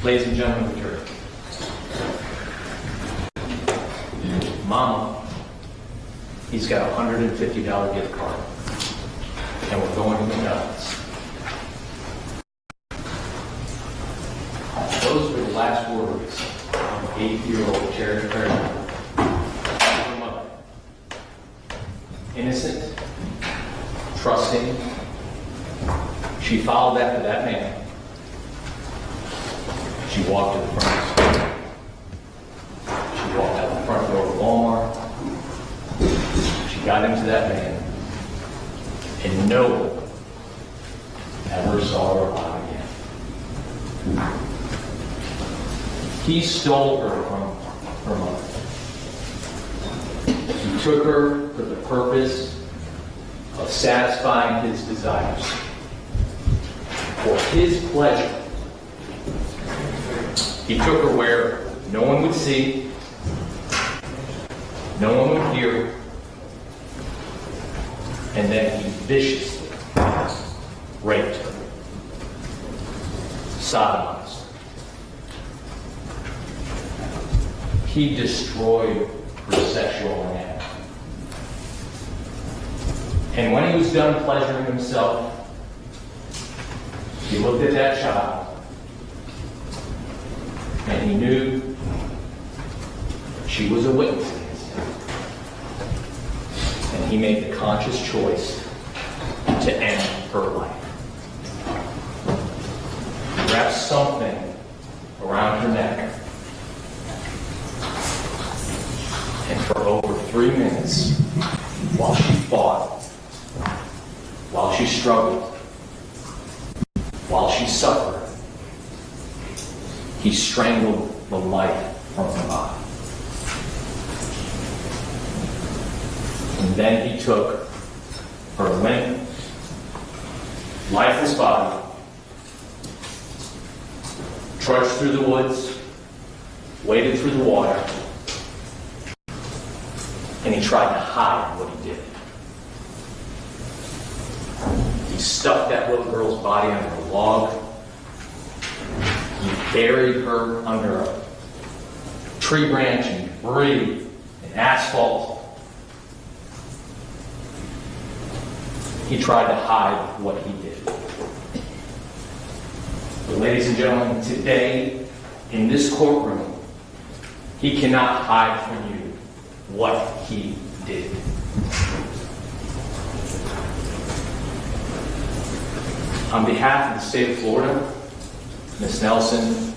Ladies and gentlemen of the jury, Mama, he's got a $150 gift card, and we're going to McDonald's. Those were the last words of 8-year-old Cherish Lily Periwinkle. Her mother. Innocent, trusting. She followed after that man. She walked to the front of the store. She walked out the front door of Walmart. She got into that van. And no one ever saw her alive again. He stole her from her mother. He took her for the purpose of satisfying his desires. For his pleasure. He took her where no one would see, no one would hear, and then he viciously raped her, sodomized her. He destroyed her sexual anatomy. And when he was done pleasuring himself, he looked at that child, and he knew she was a witness against him. And he made the conscious choice to end her life. He wrapped something around her neck. And for over 3 minutes, while she fought, while she struggled, while she suffered, he strangled the life from her body. And then he took her limp, lifeless body, trudged through the woods, waded through the water, and he tried to hide what he did. He stuffed that little girl's body under a log. He buried her under a tree branch and debris and asphalt. He tried to hide what he did. But ladies and gentlemen, today, in this courtroom, he cannot hide from you what he did. On behalf of the state of Florida, Ms. Nelson,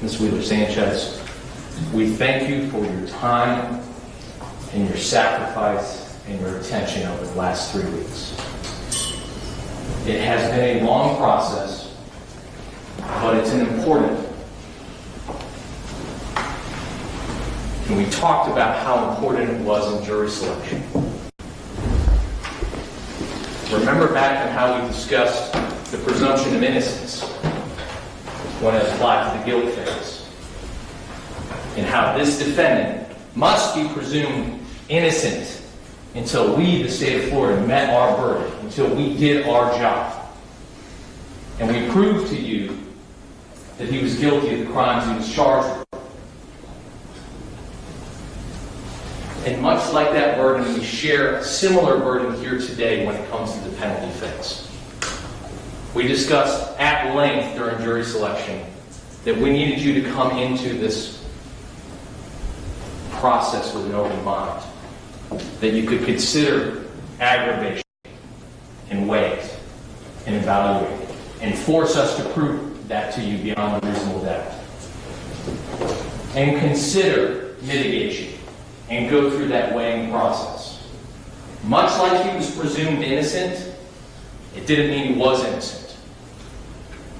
Ms. Wheeler-Sanchez, we thank you for your time and your sacrifice and your attention over the last 3 weeks. It has been a long process, but it's an important one. And we talked about how important it was in jury selection. Remember back on how we discussed the presumption of innocence when it applied to the guilt phase, and how this defendant must be presumed innocent until we, the state of Florida, met our verdict, until we did our job. And we proved to you that he was guilty of the crimes he was charged with. And much like that burden, we share a similar burden here today when it comes to the penalty phase. We discussed at length during jury selection that we needed you to come into this process with an open mind, that you could consider aggravation and weigh it and evaluate it and force us to prove that to you beyond a reasonable doubt. And consider mitigation and go through that weighing process. Much like he was presumed innocent, it didn't mean he was innocent.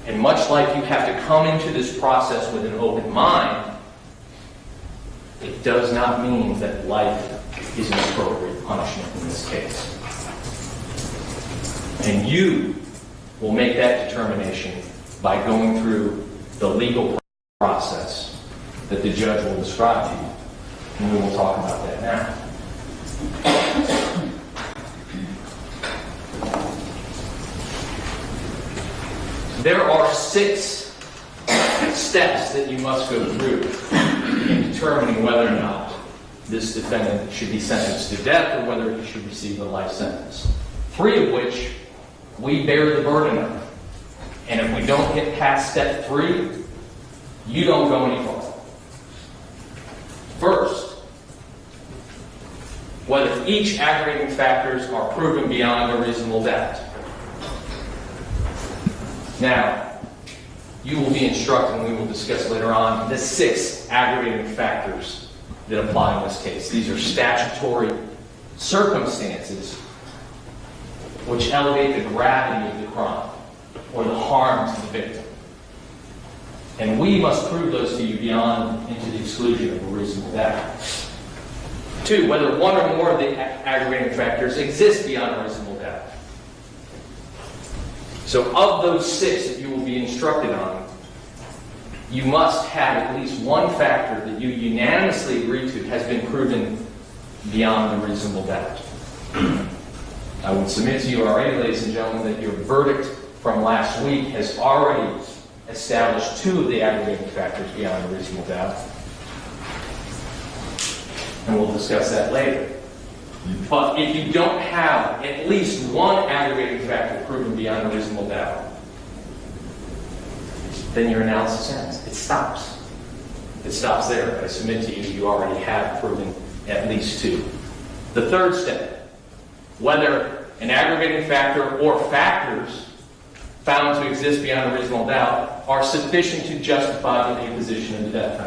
And much like you have to come into this process with an open mind, it does not mean that life is an appropriate punishment in this case. And you will make that determination by going through the legal process that the judge will describe to you. And we will talk about that now. There are 6 steps that you must go through in determining whether or not this defendant should be sentenced to death or whether he should receive a life sentence. 3 of which we bear the burden of. And if we don't get past step 3, you don't go any farther. First, whether each aggravating factors are proven beyond a reasonable doubt. Now, you will be instructed, and we will discuss later on, the 6 aggravating factors that apply in this case. These are statutory circumstances which elevate the gravity of the crime or the harm to the victim. And we must prove those to you beyond into the exclusion of a reasonable doubt. 2, whether one or more of the aggravating factors exist beyond a reasonable doubt. So of those 6 that you will be instructed on, you must have at least one factor that you unanimously agree to has been proven beyond a reasonable doubt. I would submit to you already, ladies and gentlemen, that your verdict from last week has already established 2 of the aggravating factors beyond a reasonable doubt. And we'll discuss that later. But if you don't have at least one aggravating factor proven beyond a reasonable doubt, then your analysis ends. It stops. It stops there. I submit to you, you already have proven at least 2. The 3rd step, whether an aggravating factor or factors found to exist beyond a reasonable doubt are sufficient to justify the imposition of the death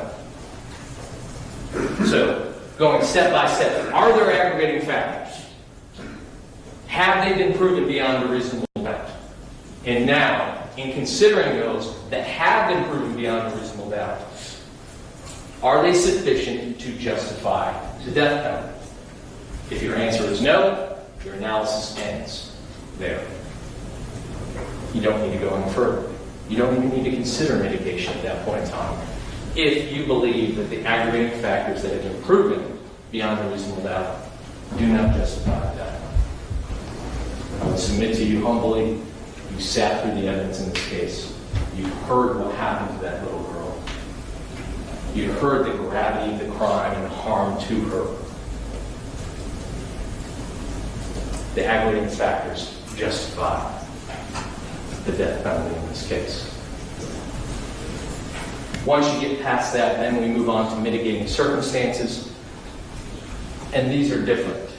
penalty. So, going step by step, are there aggravating factors? Have they been proven beyond a reasonable doubt? And now, in considering those that have been proven beyond a reasonable doubt, are they sufficient to justify the death penalty? If your answer is no, your analysis ends there. You don't need to go any further. You don't even need to consider mitigation at that point in time. If you believe that the aggravating factors that have been proven beyond a reasonable doubt do not justify the death penalty. I would submit to you humbly, you sat through the evidence in this case. You heard what happened to that little girl. You heard the gravity of the crime and the harm to her. The aggravating factors justify the death penalty in this case. Once you get past that, then we move on to mitigating circumstances. And these are different.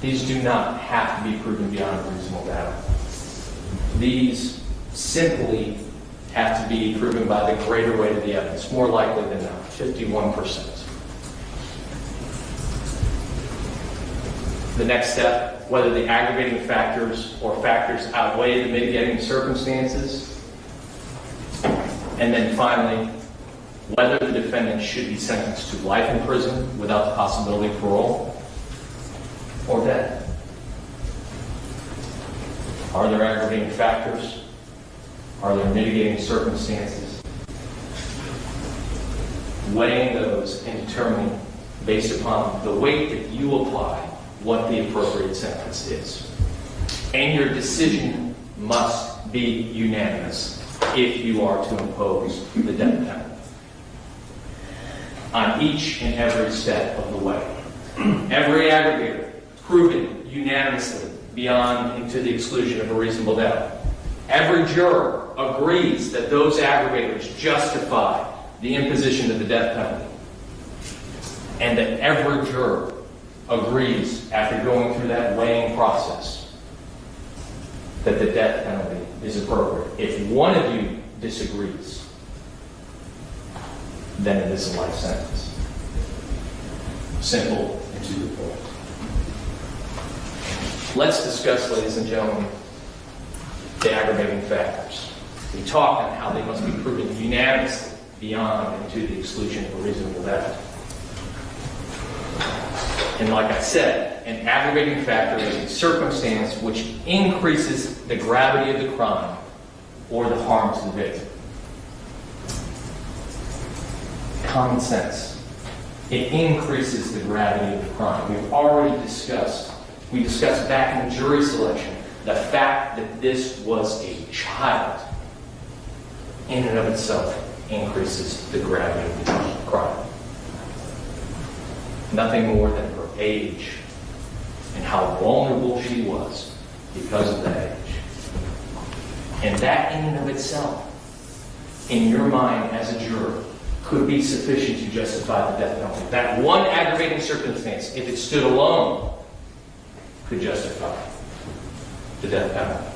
These do not have to be proven beyond a reasonable doubt. These simply have to be proven by the greater weight of the evidence, more likely than not, 51%. The next step, whether the aggravating factors or factors outweigh the mitigating circumstances. And then finally, whether the defendant should be sentenced to life in prison without the possibility of parole or death. Are there aggravating factors? Are there mitigating circumstances? Weighing those and determining, based upon the weight that you apply, what the appropriate sentence is. And your decision must be unanimous if you are to impose the death penalty on each and every step of the way. Every aggravator proven unanimously beyond and to the exclusion of a reasonable doubt. Every juror agrees that those aggravators justify the imposition of the death penalty. And that every juror agrees, after going through that weighing process, that the death penalty is appropriate. If one of you disagrees, then it is a life sentence. Simple and to the point. Let's discuss, ladies and gentlemen, the aggravating factors. We talked on how they must be proven unanimously beyond and to the exclusion of a reasonable doubt. And like I said, an aggravating factor is a circumstance which increases the gravity of the crime or the harm to the victim. Common sense. It increases the gravity of the crime. We've already discussed, we discussed back in jury selection, the fact that this was a child in and of itself increases the gravity of the crime. Nothing more than her age and how vulnerable she was because of that age. And that in and of itself, in your mind as a juror, could be sufficient to justify the death penalty. That one aggravating circumstance, if it stood alone, could justify the death penalty.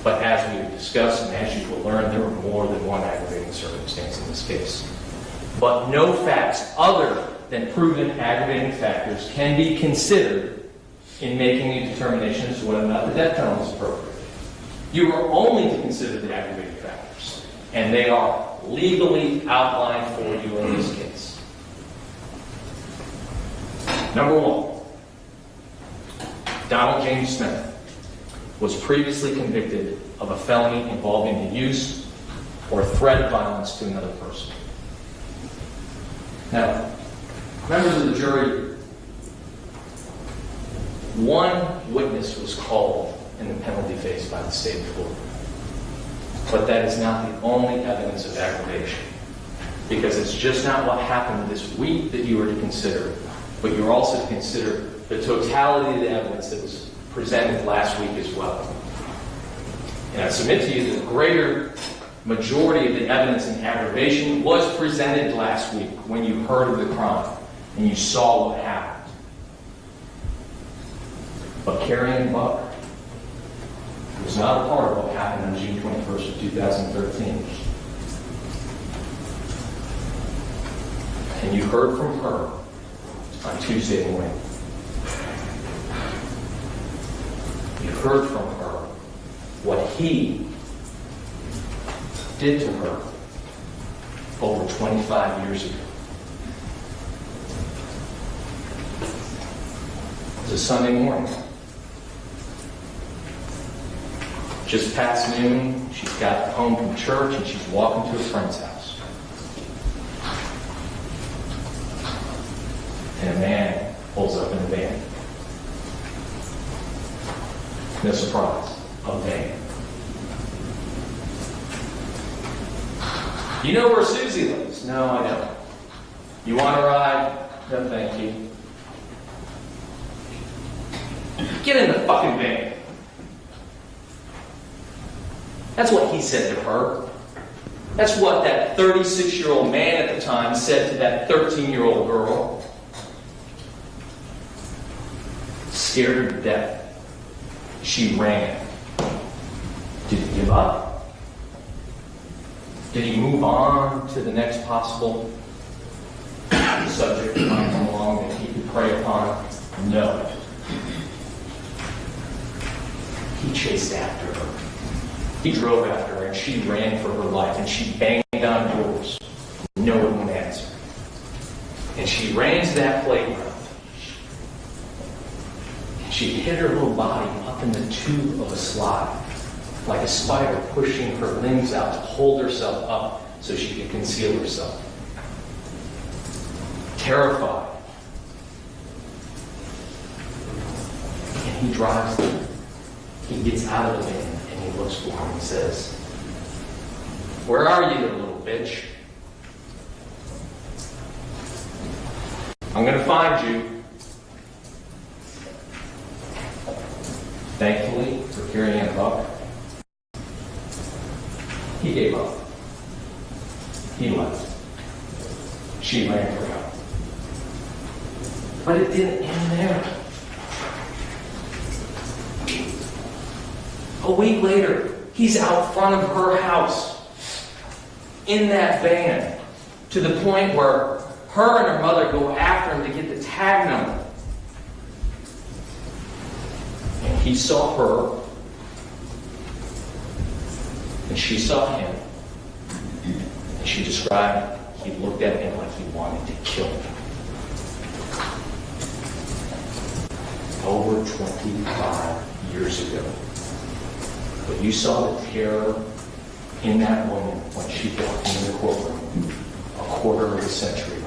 But as we have discussed, and as you will learn, there were more than one aggravating circumstance in this case. But no facts other than proven aggravating factors can be considered in making a determination as to whether or not the death penalty is appropriate. You are only to consider the aggravating factors, and they are legally outlined for you in this case. Number one, Donald James Smith was previously convicted of a felony involving the use or threat of violence to another person. Now, members of the jury, one witness was called in the penalty phase by the state court. But that is not the only evidence of aggravation, because it's just not what happened this week that you are to consider, but you're also to consider the totality of the evidence that was presented last week as well. And I submit to you that the greater majority of the evidence in aggravation was presented last week when you heard of the crime and you saw what happened. But carrying Buck was not a part of what happened on June 21st of 2013. And you heard from her on Tuesday morning. You heard from her what he did to her over 25 years ago. It was a Sunday morning. Just past noon, she's got home from church and she's walking to a friend's house. And a man pulls up in a van. No surprise, a van. You know where Susie lives? No, I don't. You want a ride? No, thank you. Get in the fucking van. That's what he said to her. That's what that 36-year-old man at the time said to that 13-year-old girl. Scared her to death. She ran. Did he give up? Did he move on to the next possible subject that might come along that he could prey upon? No. He chased after her. He drove after her and she ran for her life and she banged on doors. No one would answer. And she ran to that playground. And she hid her little body up in the tube of a slide, like a spider pushing her limbs out to hold herself up so she could conceal herself. Terrified. And he drives there. He gets out of the van. He looks for him and says, "Where are you, you little bitch? I'm going to find you." Thankfully, for carrying a buck, he gave up. He left. She ran for help. But it didn't end there. A week later, he's out front of her house in that van to the point where her and her mother go after him to get the tag number. And he saw her, and she saw him. And she described, he looked at him like he wanted to kill him. Over 25 years ago. But you saw the terror in that woman when she walked into the courtroom a quarter of a century later.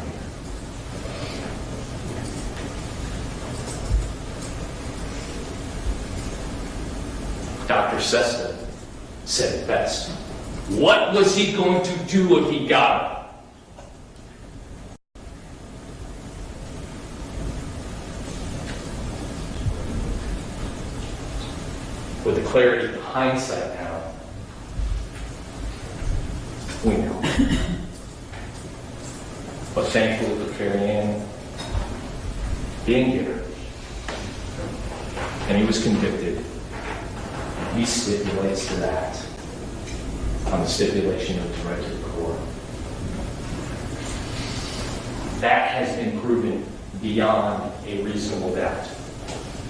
Dr. Sesta said it best. What was he going to do if he got her? With the clarity of hindsight now, we know. But thankfully for Carrie Ann, he didn't get her. And he was convicted. He stipulates to that on the stipulation of the right to the court. That has been proven beyond a reasonable doubt.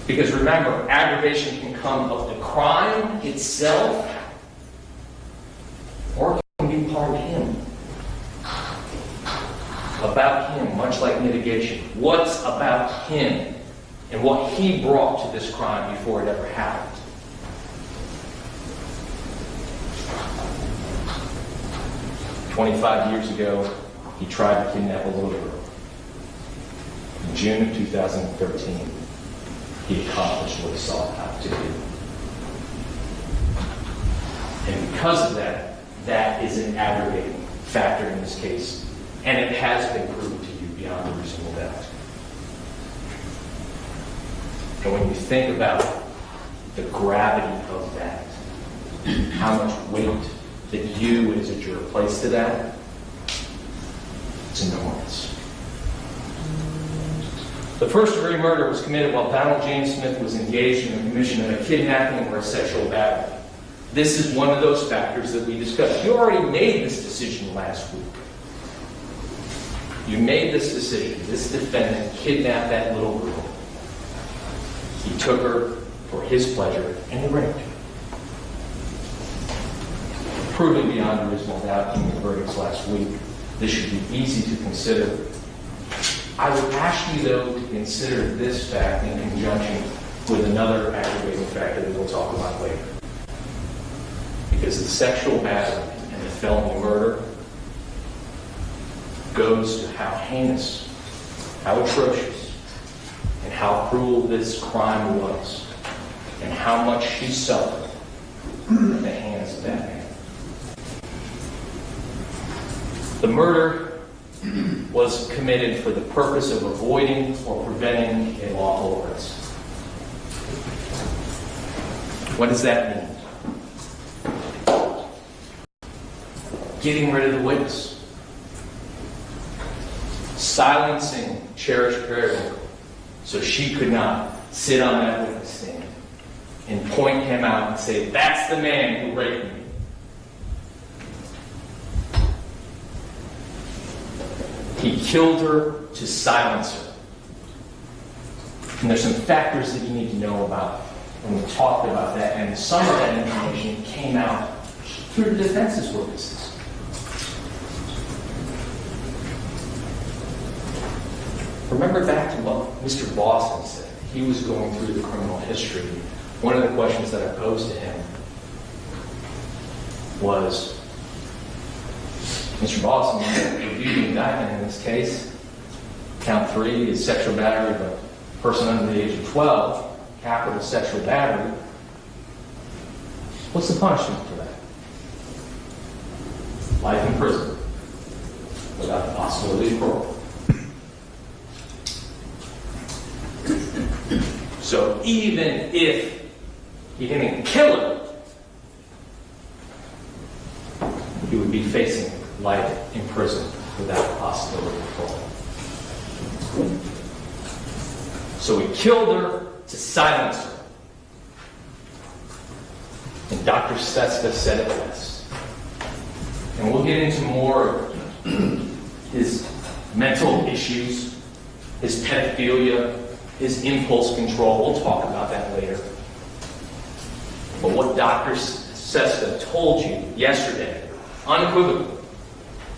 Because remember, aggravation can come of the crime itself, or it can be part of him. About him, much like mitigation. What's about him and what he brought to this crime before it ever happened? "25 years ago, he tried to kidnap a little girl. In June of 2013, he accomplished what he sought out to do. And because of that, that is an aggravating factor in this case. And it has been proven to you beyond a reasonable doubt. And when you think about the gravity of that, how much weight that you as a juror place to that, it's enormous. The first-degree murder was committed while Donald James Smith was engaged in the commission of a kidnapping or a sexual battery. This is one of those factors that we discussed. You already made this decision last week. You made this decision. This defendant kidnapped that little girl. He took her for his pleasure and he raped her. Proven beyond a reasonable doubt in the verdicts last week. This should be easy to consider. I would ask you, though, to consider this fact in conjunction with another aggravating factor that we'll talk about later. Because the sexual battery and the felony murder goes to how heinous, how atrocious, and how cruel this crime was, and how much she suffered at the hands of that man. The murder was committed for the purpose of avoiding or preventing a lawful arrest. What does that mean? Getting rid of the witness. Silencing Cherish Periwinkle so she could not sit on that witness stand and point him out and say, "That's the man who raped me." He killed her to silence her. And there's some factors that you need to know about when we talked about that, and some of that information came out through the defense's witnesses. Remember back to what Mr. Boston said. He was going through the criminal history. One of the questions that I posed to him was, Mr. Boston, you reviewed the indictment in this case. Count 3 is sexual battery of a person under the age of 12, capital sexual battery. What's the punishment for that? Life in prison, without the possibility of parole. So even if he didn't kill her, he would be facing life in prison without the possibility of parole. So he killed her to silence her. And Dr. Seska said it best. And we'll get into more of his mental issues, his pedophilia, his impulse control. We'll talk about that later. But what Dr. Seska told you yesterday, unequivocally,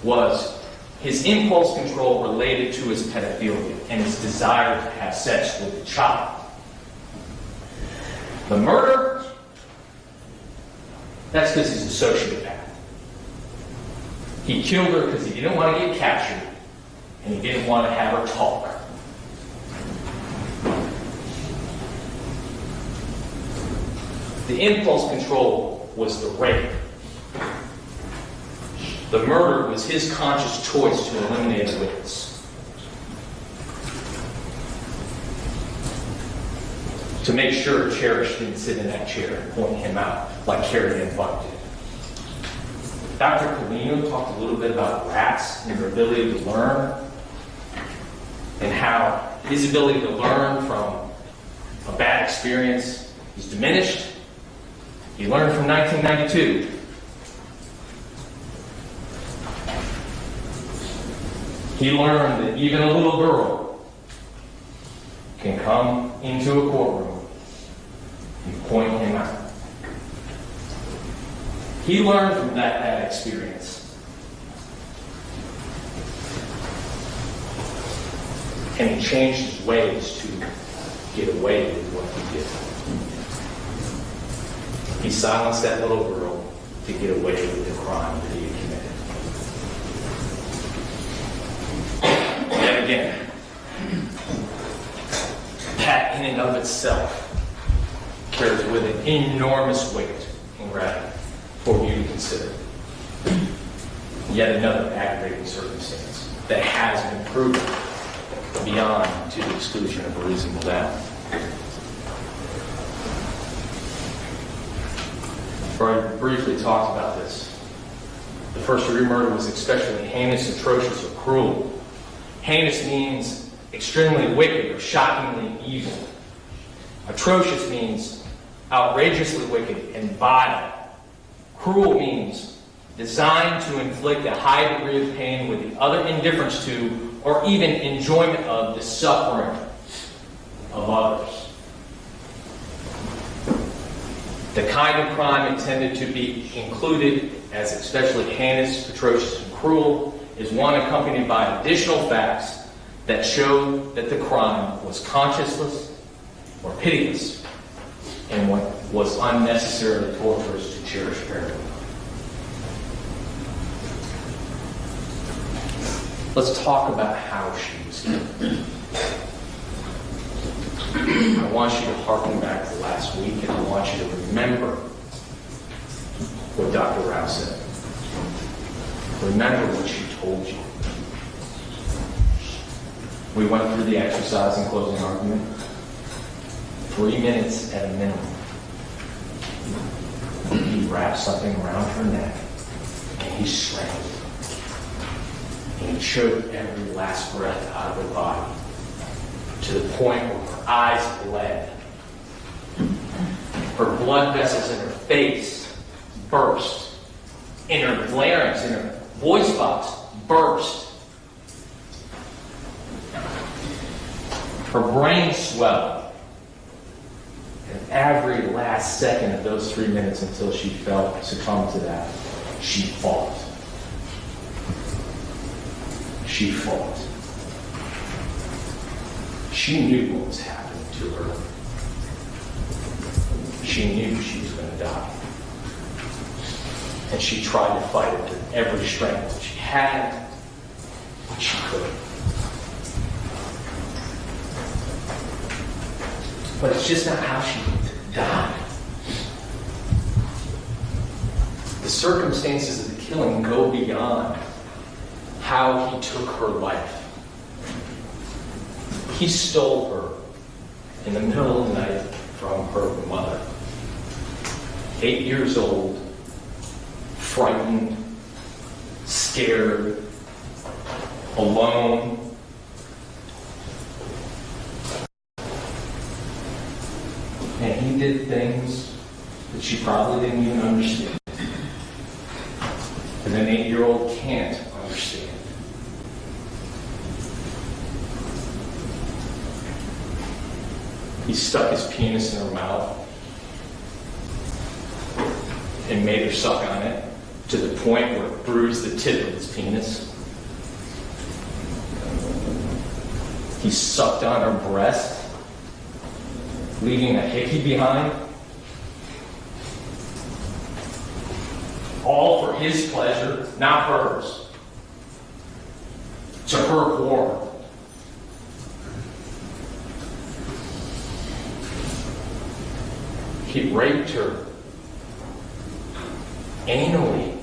was his impulse control related to his pedophilia and his desire to have sex with the child. The murder, that's because he's a sociopath. He killed her because he didn't want to get captured and he didn't want to have her talk. The impulse control was the rape. The murder was his conscious choice to eliminate a witness, to make sure Cherish didn't sit in that chair and point him out like Carrie and Buck did. Dr. Colino talked a little bit about rats and their ability to learn, and how his ability to learn from a bad experience is diminished. He learned from 1992. He learned that even a little girl can come into a courtroom and point him out. He learned from that experience. And he changed his ways to get away with what he did. He silenced that little girl to get away with the crime that he had committed. Yet again, that in and of itself carries with it enormous weight and gravity for you to consider. Yet another aggravating circumstance that has been proven beyond to the exclusion of a reasonable doubt. I briefly talked about this. The first-degree murder was especially heinous, atrocious, or cruel. Heinous means extremely wicked or shockingly evil. Atrocious means outrageously wicked and vile. Cruel means designed to inflict a high degree of pain with the utter indifference to or even enjoyment of the suffering of others. The kind of crime intended to be included as especially heinous, atrocious, and cruel is one accompanied by additional facts that show that the crime was conscienceless or pitiless and was unnecessarily torturous to Cherish Periwinkle. Let's talk about how she was killed. I want you to harken back to last week, and I want you to remember what Dr. Rao said. Remember what she told you. We went through the exercise in closing argument. 3 minutes at a minimum. He wrapped something around her neck, and he strangled her. And he choked every last breath out of her body to the point where her eyes bled. Her blood vessels in her face burst. In her larynx, in her voice box, burst. Her brain swelled. And every last second of those 3 minutes until she succumbed to that, she fought. She fought. She knew what was happening to her. She knew she was going to die. And she tried to fight it with every strength that she had, what she could. But it's just not how she died. The circumstances of the killing go beyond how he took her life. He stole her in the middle of the night from her mother. 8 years old, frightened, scared, alone. And he did things that she probably didn't even understand. And an 8-year-old can't understand. He stuck his penis in her mouth and made her suck on it to the point where it bruised the tip of his penis. He sucked on her breast, leaving a hickey behind. All for his pleasure, not hers. To her horror. He raped her anally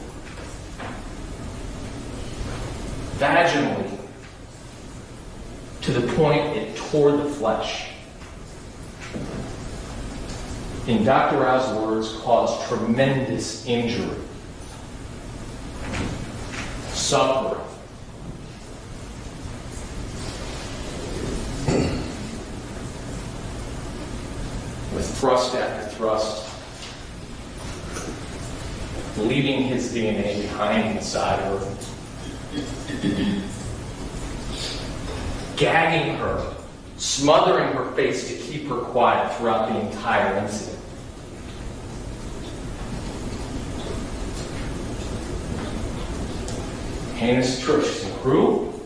vaginally to the point it tore the flesh. In Dr. Rao's words, caused tremendous injury, suffering. With thrust after thrust, leaving his DNA behind inside her, gagging her, smothering her face to keep her quiet throughout the entire incident. Heinous, atrocious, and cruel.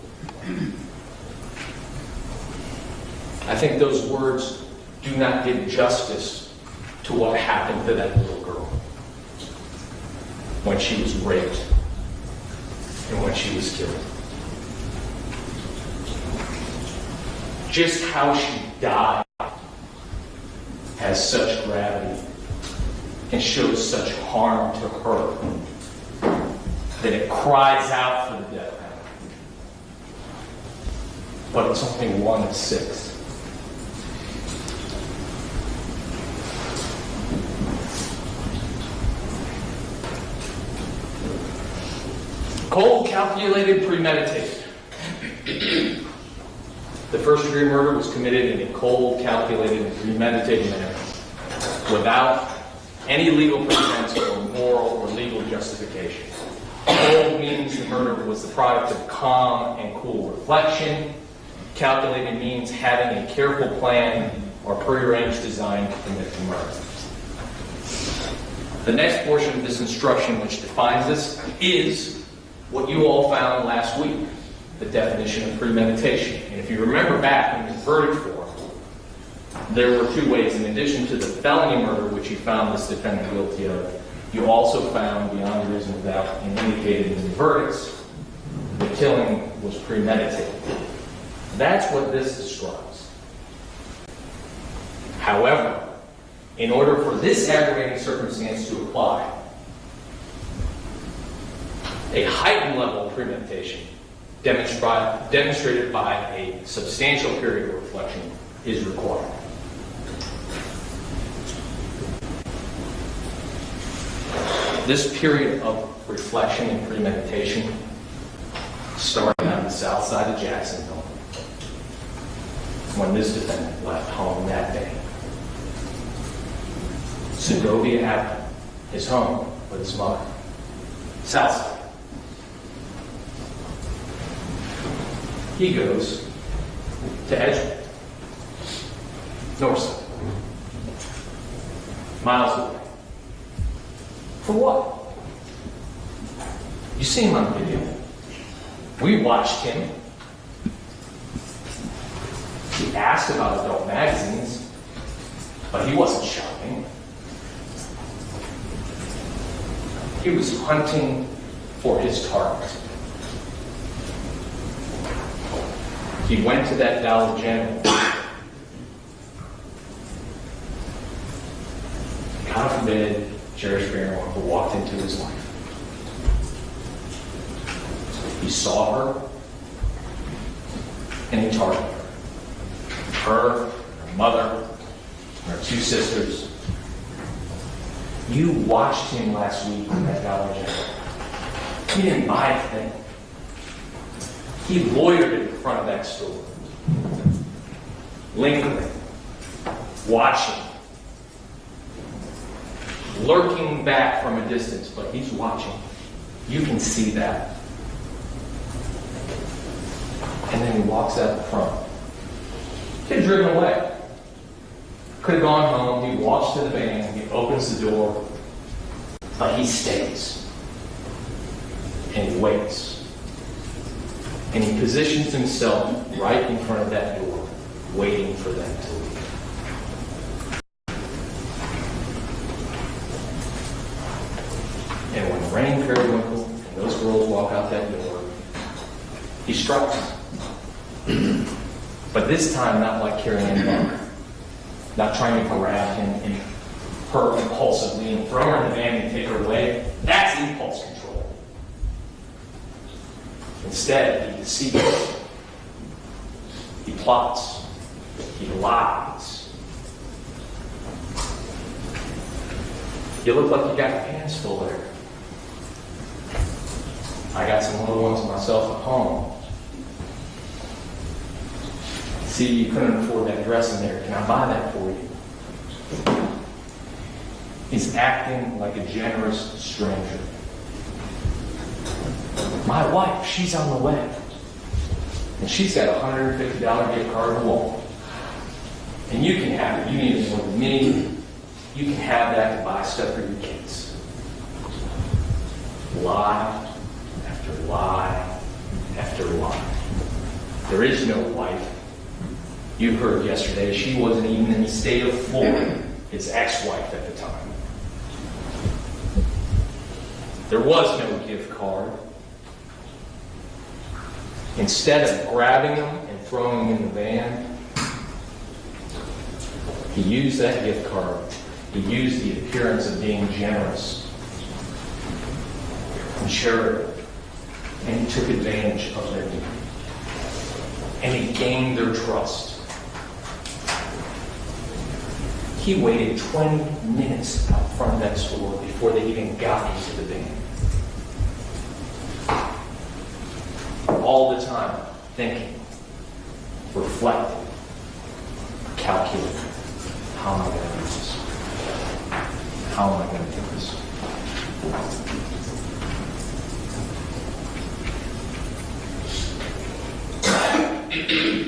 I think those words do not give justice to what happened to that little girl when she was raped and when she was killed. Just how she died has such gravity and shows such harm to her that it cries out for the death penalty. But it's only one of 6. Cold, calculated, premeditated. The first-degree murder was committed in a cold, calculated, and premeditated manner without any legal pretense or moral or legal justification. Cold means the murder was the product of calm and cool reflection. Calculated means having a careful plan or prearranged design to commit the murder. The next portion of this instruction, which defines this, is what you all found last week, the definition of premeditation. And if you remember back in the verdict form, there were 2 ways. In addition to the felony murder, which you found this defendant guilty of, you also found, beyond a reasonable doubt, and indicated in the verdicts, the killing was premeditated. That's what this describes. However, in order for this aggravating circumstance to apply, a heightened level of premeditation demonstrated by a substantial period of reflection is required. This period of reflection and premeditation started on the south side of Jacksonville when this defendant left home that day. Segovia Avenue, his home with his mother. South side. He goes to Edgewood, north side, miles away. For what? You see him on video. We watched him. He asked about adult magazines, but he wasn't shopping. He was hunting for his target. He went to that Dollar General. God forbid, Cherish Lily Periwinkle walked into his life. He saw her, and he targeted her. Her mother, her 2 sisters. You watched him last week in that Dollar General. He didn't buy a thing. He loitered in front of that store, lingering, watching, lurking back from a distance, but he's watching. You can see that. And then he walks out the front. Could have driven away. Could have gone home. He walks to the van. He opens the door. But he stays. And he waits. And he positions himself right in front of that door, waiting for them to leave. And when Rain Periwinkle and those girls walk out that door, he strikes. But this time, not like carrying him back. Not trying to grab him and her impulsively and throw her in the van and take her away. That's impulse control. Instead, he deceives. He plots. He lies. You look like you got your hands full there. I got some little ones myself at home. See, you couldn't afford that dress in there. Can I buy that for you? He's acting like a generous stranger. My wife, she's on the way. And she's got a $150 gift card in Walmart. And you can have it. You need it more than me. You can have that to buy stuff for your kids. Lie after lie after lie. There is no wife. You heard yesterday she wasn't even in the state of Florida, his ex-wife at the time. There was no gift card. Instead of grabbing them and throwing them in the van, he used that gift card. He used the appearance of being generous and charitable. And he took advantage of their need. And he gained their trust. He waited 20 minutes out front of that store before they even got into the van. All the time, thinking, reflecting, calculating. How am I going to do this? How am I going to do this?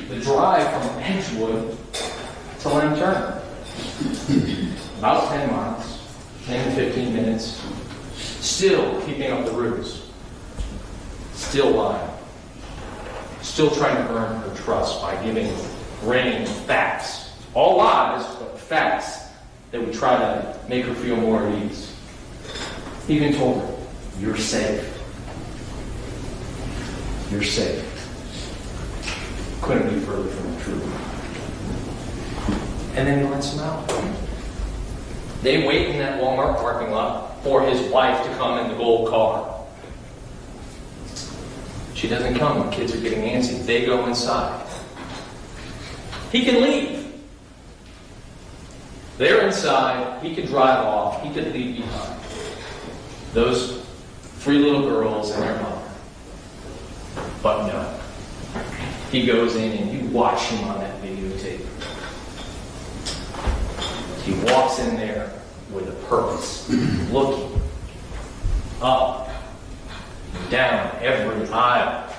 The drive from Edgewood to Lantern, about 10 miles, 10 to 15 minutes, still keeping up the ruse, still lying, still trying to earn her trust by giving raining facts. All lies, but facts that would try to make her feel more at ease. He even told her, "You're safe. You're safe." Couldn't be further from the truth. And then he lets him out. They wait in that Walmart parking lot for his wife to come in the gold car. She doesn't come. The kids are getting antsy. They go inside. He can leave. They're inside. He could drive off. He could leave behind those 3 little girls and their mother. But no. He goes in and you watch him on that videotape. He walks in there with a purpose, looking up, down every aisle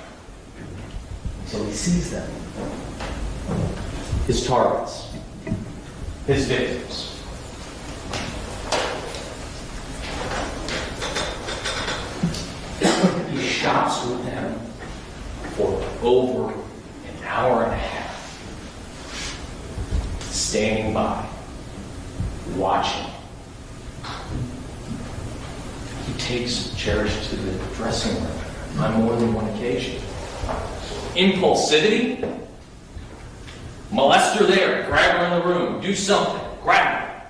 until he sees them. His targets, his victims. He shops with them for over an hour and a half, standing by, watching. He takes Cherish to the dressing room on more than one occasion. Impulsivity? Molest her there, grab her in the room, do something, grab her.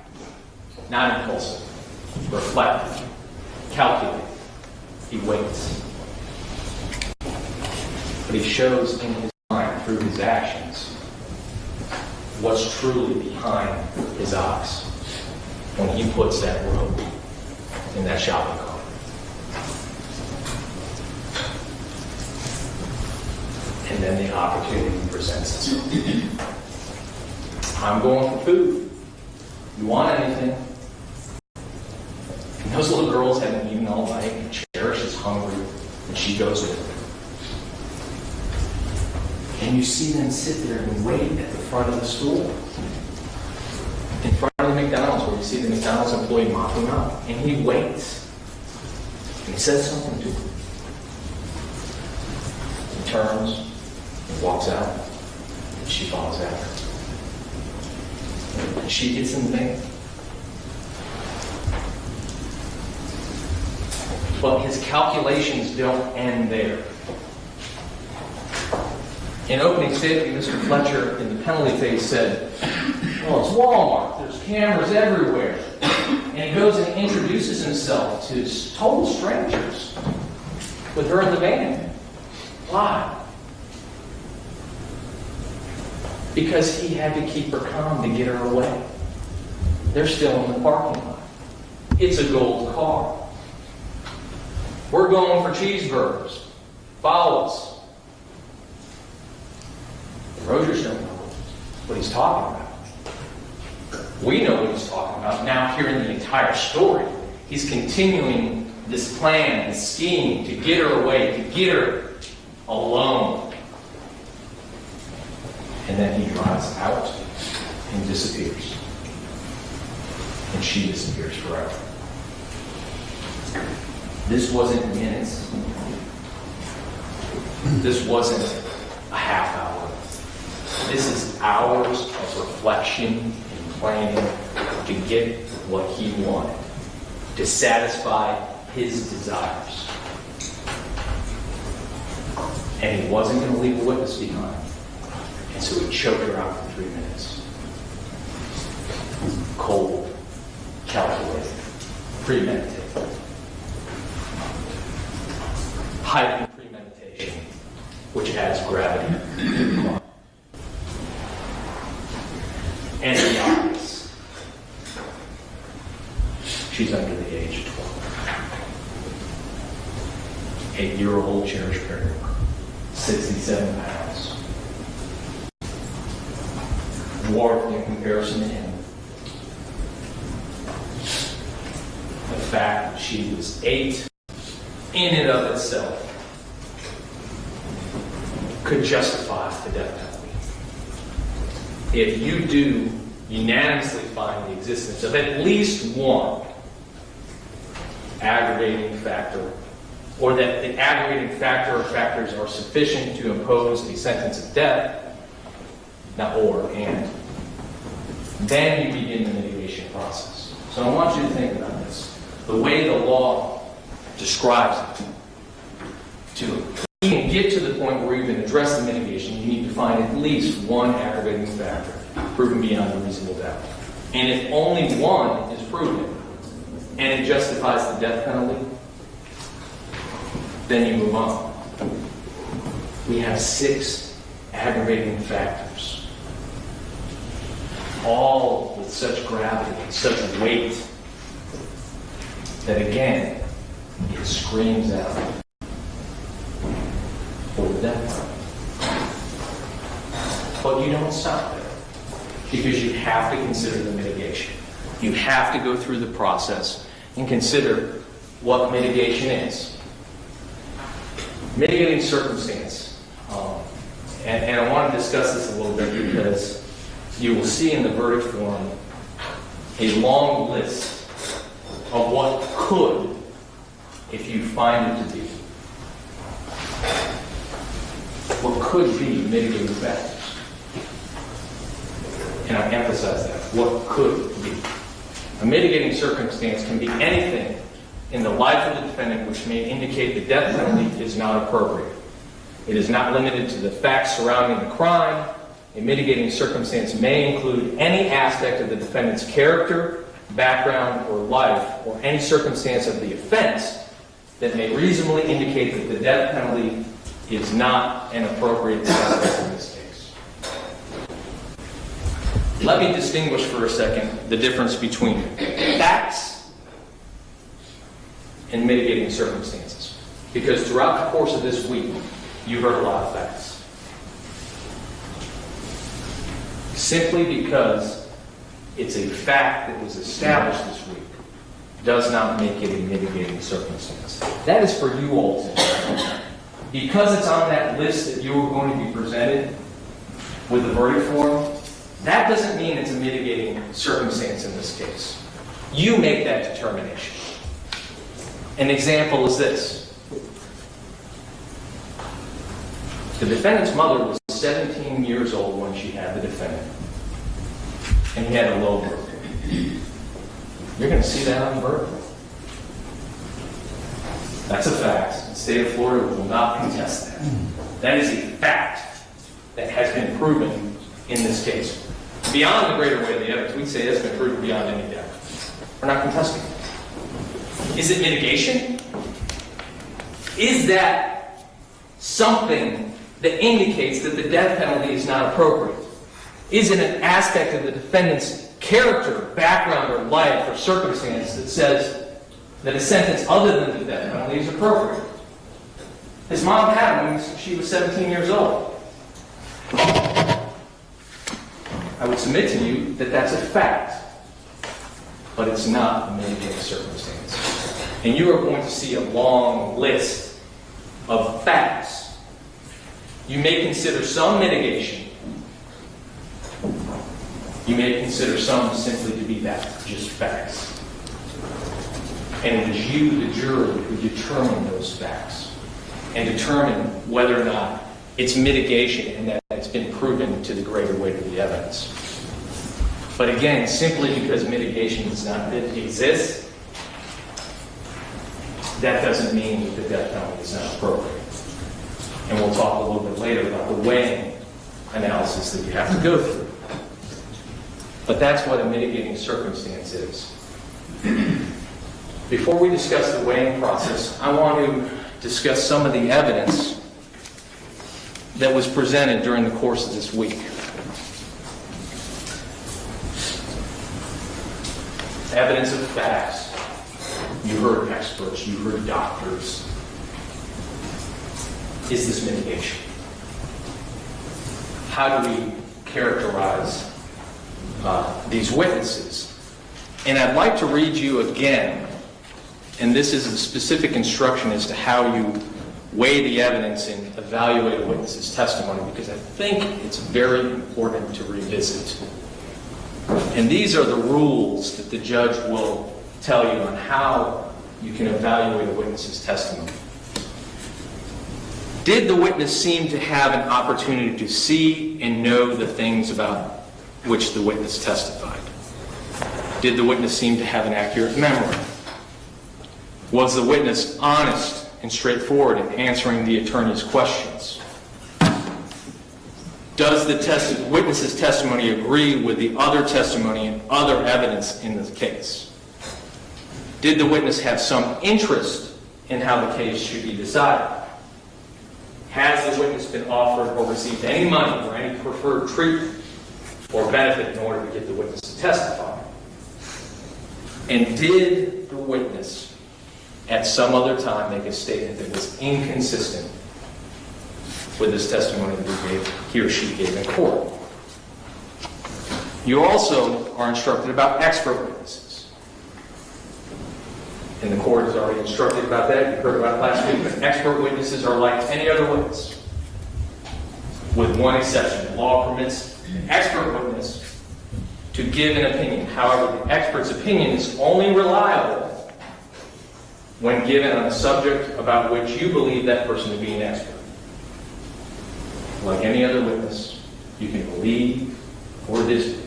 Not impulsive, reflective, calculated. He waits. But he shows in his mind, through his actions, what's truly behind his eyes when he puts that robe in that shopping cart. And then the opportunity presents itself. I'm going for food. You want anything? And those little girls haven't eaten all night, and Cherish is hungry, and she goes with them. And you see them sit there and wait at the front of the store. In front of the McDonald's, where you see the McDonald's employee mopping up. And he waits. And he says something to her. He turns, and walks out, and she follows after. And she gets in the van. But his calculations don't end there. In opening statement, Mr. Fletcher in the penalty phase said, "Well, it's Walmart. There's cameras everywhere." And he goes and introduces himself to total strangers with her in the van. Why? Because he had to keep her calm to get her away. They're still in the parking lot. It's a gold car. We're going for cheeseburgers. Follow us. The Rogers don't know what he's talking about. We know what he's talking about. Now, hearing the entire story, he's continuing this plan, this scheme to get her away, to get her alone. And then he drives out and disappears. And she disappears forever. This wasn't minutes. This wasn't a half hour. This is hours of reflection and planning to get what he wanted, to satisfy his desires. And he wasn't going to leave a witness behind. And so he choked her out for 3 minutes. Cold, calculated, premeditated. Heightened premeditation, which adds gravity to the crime. And the obvious. She's under the age of 12. 8-year-old Cherish Lily Periwinkle, 67 pounds. Dwarfed in comparison to him. The fact that she was 8 in and of itself could justify the death penalty. If you do unanimously find the existence of at least one aggravating factor, or that the aggravating factor or factors are sufficient to impose a sentence of death, not or, and, then you begin the mitigation process. So I want you to think about this. The way the law describes it, to even get to the point where you can address the mitigation, you need to find at least one aggravating factor proven beyond a reasonable doubt. And if only one is proven, and it justifies the death penalty, then you move on. We have 6 aggravating factors, all with such gravity and such weight that, again, it screams out for the death penalty. But you don't stop there, because you have to consider the mitigation. You have to go through the process and consider what mitigation is. Mitigating circumstance. And I want to discuss this a little bit because you will see in the verdict form a long list of what could, if you find it to be, what could be mitigating factors. And I emphasize that, what could be. A mitigating circumstance can be anything in the life of the defendant which may indicate the death penalty is not appropriate. It is not limited to the facts surrounding the crime. A mitigating circumstance may include any aspect of the defendant's character, background, or life, or any circumstance of the offense that may reasonably indicate that the death penalty is not an appropriate sentence in this case. Let me distinguish for a second the difference between facts and mitigating circumstances. Because throughout the course of this week, you heard a lot of facts. Simply because it's a fact that was established this week does not make it a mitigating circumstance. That is for you all to know. Because it's on that list that you are going to be presented with the verdict form, that doesn't mean it's a mitigating circumstance in this case. You make that determination. An example is this. The defendant's mother was 17 years old when she had the defendant. And he had a low birth weight. You're going to see that on the verdict. That's a fact. The state of Florida will not contest that. That is a fact that has been proven in this case. Beyond the greater weight of the evidence, we'd say it's been proven beyond any doubt. We're not contesting it. Is it mitigation? Is that something that indicates that the death penalty is not appropriate? Is it an aspect of the defendant's character, background, or life, or circumstance that says that a sentence other than the death penalty is appropriate? His mom had him when she was 17 years old. I would submit to you that that's a fact, but it's not a mitigating circumstance. And you are going to see a long list of facts. You may consider some mitigation. You may consider some simply to be that, just facts. And it is you, the jury, who determine those facts and determine whether or not it's mitigation and that it's been proven to the greater weight of the evidence. But again, simply because mitigation does not exist, that doesn't mean that the death penalty is not appropriate. And we'll talk a little bit later about the weighing analysis that you have to go through. But that's what a mitigating circumstance is. Before we discuss the weighing process, I want to discuss some of the evidence that was presented during the course of this week. Evidence of facts. You heard experts, you heard doctors. Is this mitigation? How do we characterize these witnesses? And I'd like to read you again, and this is a specific instruction as to how you weigh the evidence and evaluate a witness's testimony, because I think it's very important to revisit. And these are the rules that the judge will tell you on how you can evaluate a witness's testimony. Did the witness seem to have an opportunity to see and know the things about which the witness testified? Did the witness seem to have an accurate memory? Was the witness honest and straightforward in answering the attorney's questions? Does the witness's testimony agree with the other testimony and other evidence in the case? Did the witness have some interest in how the case should be decided? Has the witness been offered or received any money or any preferred treatment or benefit in order to get the witness to testify? And did the witness at some other time make a statement that was inconsistent with his testimony that he or she gave in court? You also are instructed about expert witnesses. And the court has already instructed about that. You heard about it last week. But expert witnesses are like any other witness, with one exception. The law permits an expert witness to give an opinion. However, the expert's opinion is only reliable when given on a subject about which you believe that person to be an expert. Like any other witness, you can believe or disbelieve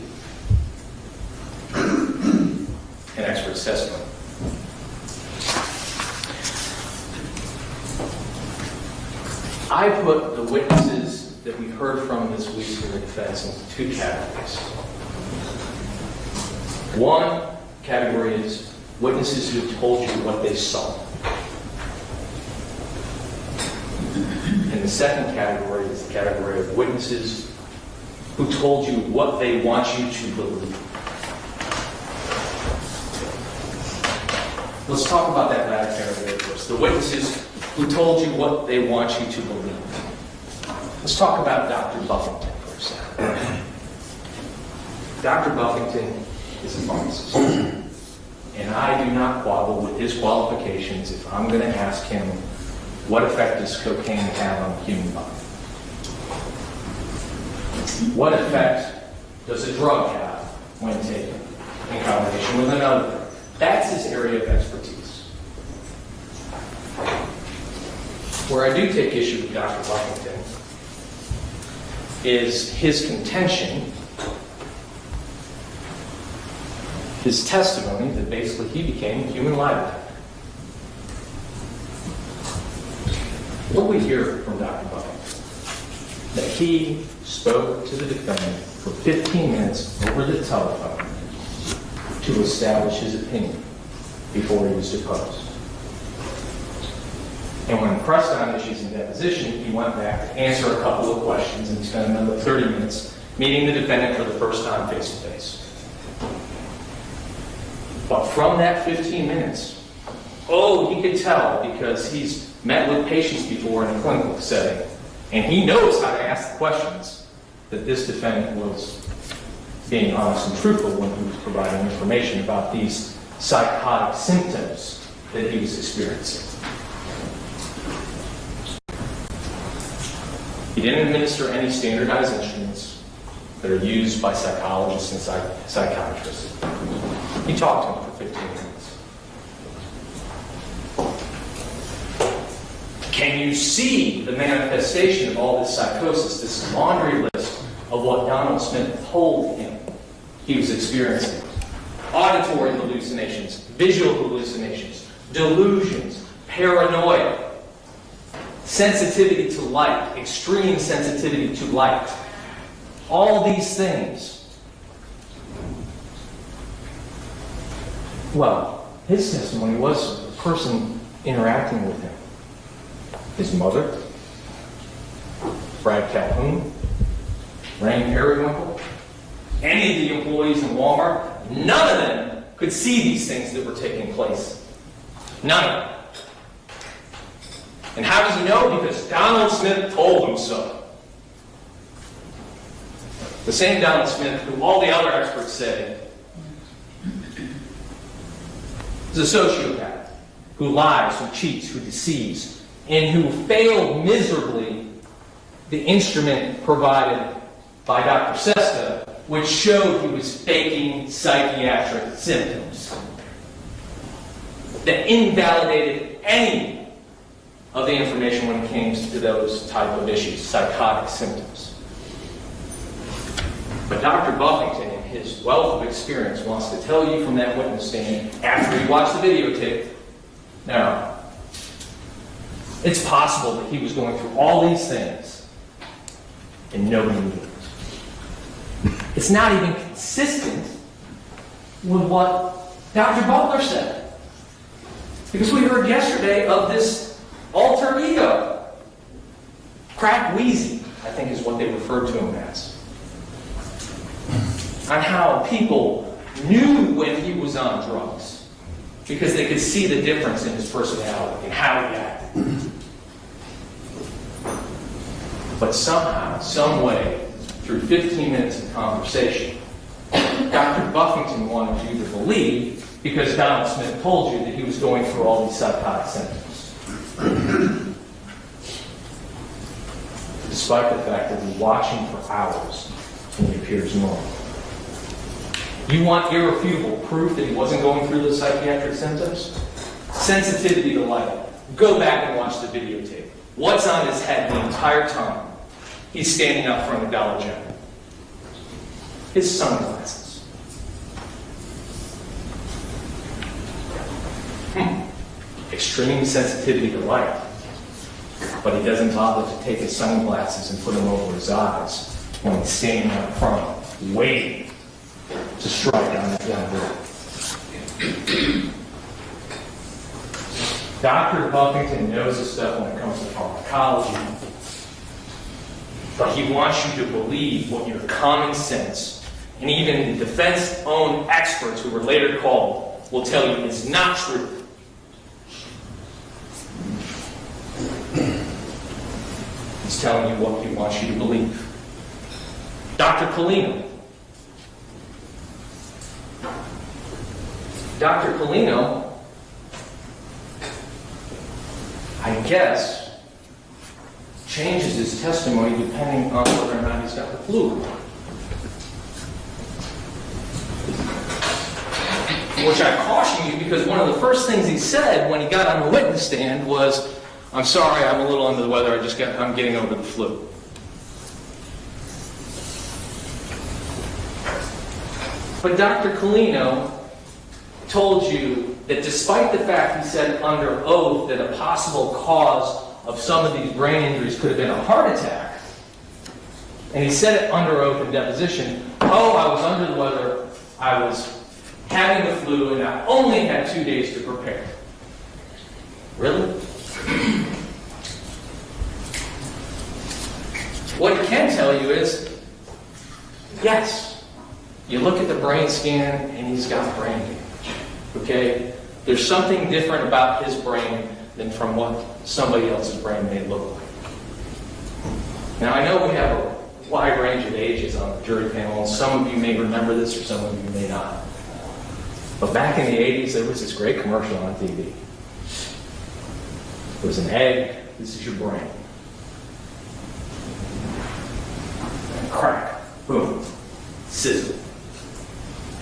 an expert's testimony. I put the witnesses that we heard from this week in the defense into two categories. One category is witnesses who told you what they saw. And the second category is the category of witnesses who told you what they want you to believe. Let's talk about that latter category first. The witnesses who told you what they want you to believe. Let's talk about Dr. Buffington for a second. Dr. Buffington is a pharmacist. And I do not quibble with his qualifications if I'm going to ask him, what effect does cocaine have on the human body? What effect does a drug have when taken in combination with another drug? That's his area of expertise. Where I do take issue with Dr. Buffington is his contention, his testimony that basically he became a human liability. What we hear from Dr. Buffington, that he spoke to the defendant for 15 minutes over the telephone to establish his opinion before he was deposed. And when pressed on issues in deposition, he went back to answer a couple of questions, and he spent another 30 minutes meeting the defendant for the first time face-to-face. But from that 15 minutes, he could tell, because he's met with patients before in a clinical setting, and he knows how to ask the questions, that this defendant was being honest and truthful when he was providing information about these psychotic symptoms that he was experiencing. He didn't administer any standardized instruments that are used by psychologists and psychiatrists. He talked to him for 15 minutes. Can you see the manifestation of all this psychosis, this laundry list of what Donald Smith told him he was experiencing? Auditory hallucinations, visual hallucinations, delusions, paranoia, sensitivity to light, extreme sensitivity to light. All these things. Well, his testimony was the person interacting with him. His mother, Brad Calhoun, Rain Periwinkle, any of the employees in Walmart, none of them could see these things that were taking place. None of them. And how does he know? Because Donald Smith told him so. The same Donald Smith who all the other experts say is a sociopath who lies, who cheats, who deceives, and who failed miserably the instrument provided by Dr. Sesta, which showed he was faking psychiatric symptoms that invalidated any of the information when it came to those type of issues, psychotic symptoms. But Dr. Buffington, in his wealth of experience, wants to tell you from that witness stand, after he watched the videotape, now, it's possible that he was going through all these things and nobody knew it. It's not even consistent with what Dr. Butler said. Because we heard yesterday of this alter ego. Crack Wheezy, I think is what they referred to him as. On how people knew when he was on drugs because they could see the difference in his personality and how he acted. But somehow, some way, through 15 minutes of conversation, Dr. Buffington wanted you to believe, because Donald Smith told you that he was going through all these psychotic symptoms. Despite the fact that we watch him for hours and he appears normal. You want irrefutable proof that he wasn't going through the psychiatric symptoms? Sensitivity to light. Go back and watch the videotape. What's on his head the entire time he's standing up front of Dollar General? His sunglasses. Extreme sensitivity to light. But he doesn't bother to take his sunglasses and put them over his eyes when he's standing up front, waiting to strike on that young girl. Dr. Buffington knows his stuff when it comes to pharmacology, but he wants you to believe what your common sense and even the defense-owned experts who were later called will tell you is not true. He's telling you what he wants you to believe. Dr. Colino. Dr. Colino, I guess, changes his testimony depending on whether or not he's got the flu. Which I caution you, because one of the first things he said when he got on the witness stand was, "I'm sorry, I'm a little under the weather, I'm getting over the flu." But Dr. Colino told you that despite the fact he said under oath that a possible cause of some of these brain injuries could have been a heart attack, and he said it under oath in deposition, I was under the weather, I was having the flu, and I only had 2 days to prepare. Really? What it can tell you is, yes, you look at the brain scan and he's got brain damage. Okay? There's something different about his brain than from what somebody else's brain may look like. Now, I know we have a wide range of ages on the jury panel, and some of you may remember this or some of you may not. But back in the 80s, there was this great commercial on TV. It was an egg. This is your brain. And crack. Boom. Sizzle.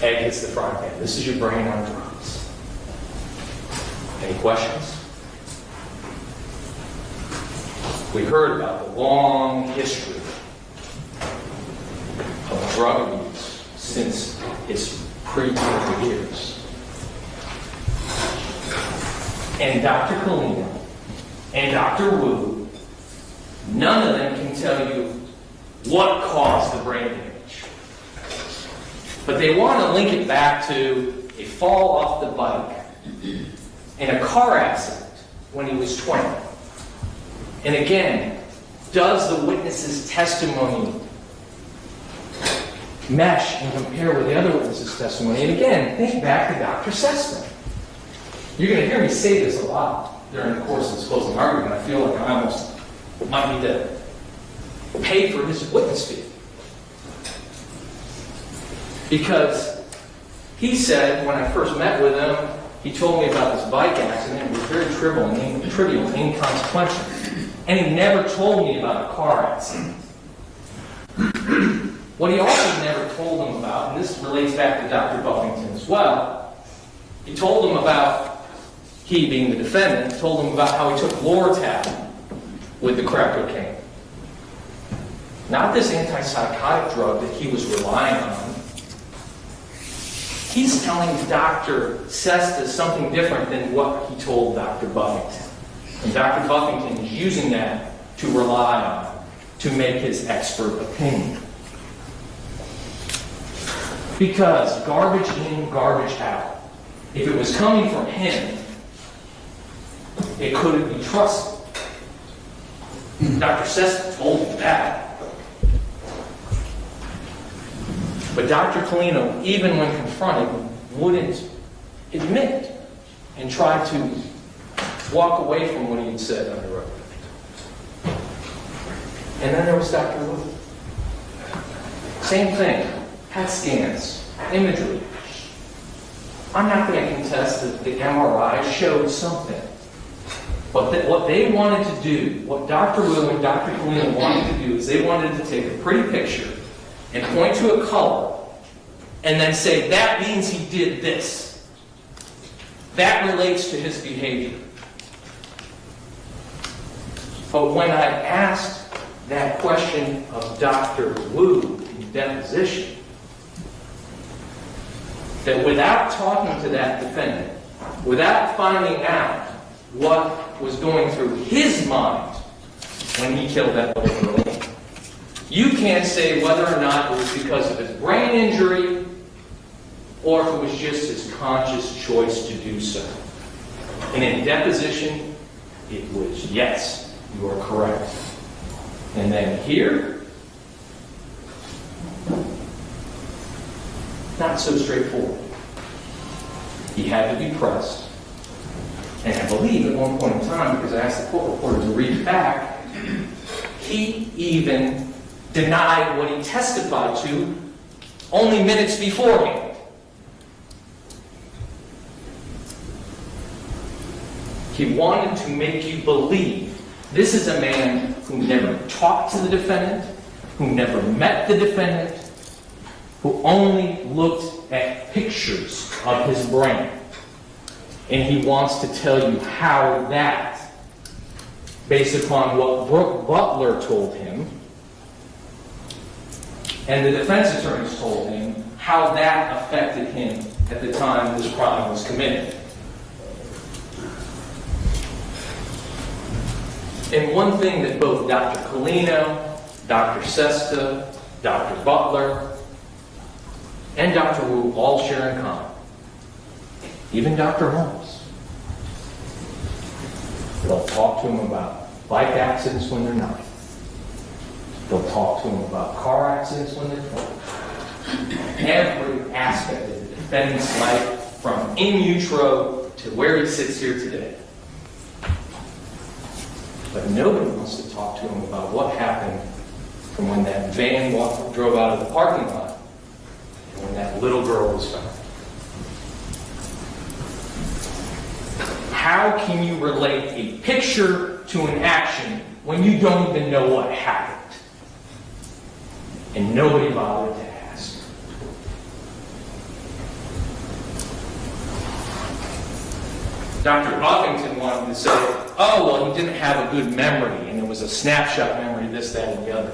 Egg hits the frying pan. This is your brain on drugs. Any questions? We heard about the long history of drug abuse since its pre-teenage years. And Dr. Colina and Dr. Wu, none of them can tell you what caused the brain damage. But they want to link it back to a fall off the bike in a car accident when he was 20. And again, does the witness's testimony mesh and compare with the other witness's testimony? And again, think back to Dr. Seston. You're going to hear me say this a lot during the course of this closing argument. I feel like I almost might need to pay for his witness fee. Because he said, when I first met with him, he told me about this bike accident. It was very trivial and inconsequential. And he never told me about a car accident. What he also never told him about, and this relates back to Dr. Buffington as well, he told him about, he being the defendant, told him about how he took Lortab with the crack cocaine. Not this antipsychotic drug that he was relying on. He's telling Dr. Sesta something different than what he told Dr. Buffington. And Dr. Buffington is using that to rely on, to make his expert opinion. Because garbage in, garbage out. If it was coming from him, it couldn't be trusted. Dr. Sesta told him that. But Dr. Colino, even when confronted, wouldn't admit and try to walk away from what he had said under oath. And then there was Dr. Wu. Same thing. PET scans, imagery. I'm not going to contest that the MRI showed something. But what they wanted to do, what Dr. Wu and Dr. Colino wanted to do, is they wanted to take a pretty picture and point to a color and then say, that means he did this. That relates to his behavior. But when I asked that question of Dr. Wu in deposition, that without talking to that defendant, without finding out what was going through his mind when he killed that little girl, you can't say whether or not it was because of his brain injury or if it was just his conscious choice to do so. And in deposition, it was yes. You are correct. And then here, not so straightforward. He had to be pressed. And I believe at one point in time, because I asked the court reporter to read it back, he even denied what he testified to only minutes beforehand. He wanted to make you believe this is a man who never talked to the defendant, who never met the defendant, who only looked at pictures of his brain. And he wants to tell you how that, based upon what Brooke Butler told him, and the defense attorneys told him, how that affected him at the time this crime was committed. And one thing that both Dr. Colino, Dr. Sesta, Dr. Butler, and Dr. Wu all share in common, even Dr. Holmes, they'll talk to him about bike accidents when they're not. They'll talk to him about car accidents when they're 20. Every aspect of the defendant's life, from in utero to where he sits here today. But nobody wants to talk to him about what happened from when that van drove out of the parking lot and when that little girl was found. How can you relate a picture to an action when you don't even know what happened? And nobody bothered to ask. Dr. Buffington wanted to say, oh, well, he didn't have a good memory, and it was a snapshot memory, this, that, and the other.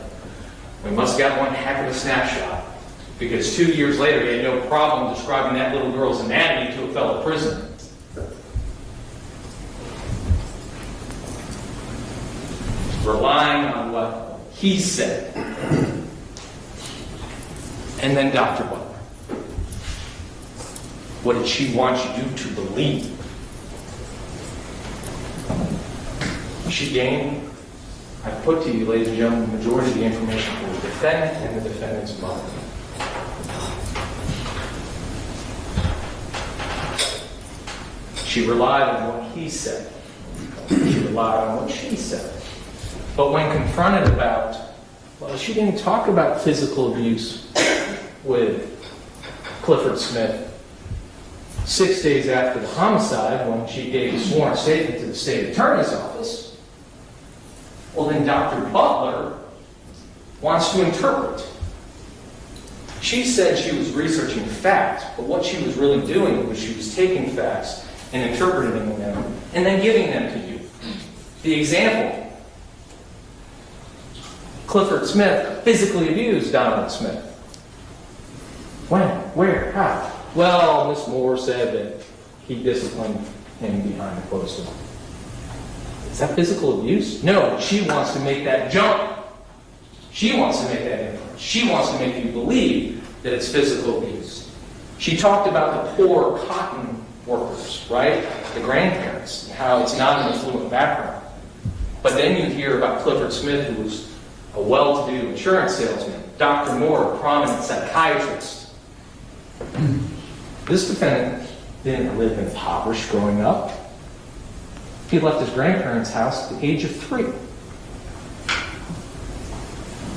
We must have got one heck of a snapshot, because 2 years later, he had no problem describing that little girl's anatomy to a fellow prisoner. Relying on what he said. And then Dr. Butler. What did she want you to believe? She gained, I put to you, ladies and gentlemen, the majority of the information from the defendant and the defendant's mother. She relied on what he said. She relied on what she said. But when confronted about, well, she didn't talk about physical abuse with Clifford Smith 6 days after the homicide when she gave a sworn statement to the state attorney's office. Well, then Dr. Butler wants to interpret. She said she was researching facts, but what she was really doing was she was taking facts and interpreting them and then giving them to you. The example. Clifford Smith physically abused Donovan Smith. When? Where? How? Well, Miss Moore said that he disciplined him behind the closed door. Is that physical abuse? No, she wants to make that jump. She wants to make that inference. She wants to make you believe that it's physical abuse. She talked about the poor cotton workers, right? The grandparents, how it's not an affluent background. But then you hear about Clifford Smith, who was a well-to-do insurance salesman, Dr. Moore, a prominent psychiatrist. This defendant didn't live impoverished growing up. He left his grandparents' house at the age of 3.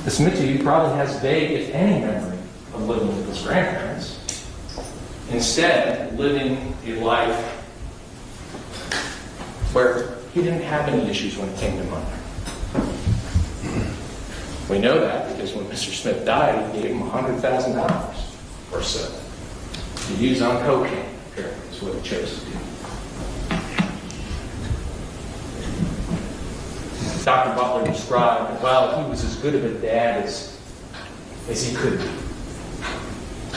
To submit to you, he probably has vague, if any, memory of living with his grandparents. Instead, living a life where he didn't have any issues when it came to money. We know that because when Mr. Smith died, he gave him $100,000 or so to use on cocaine, apparently, is what he chose to do. Dr. Butler described, well, he was as good of a dad as he could be.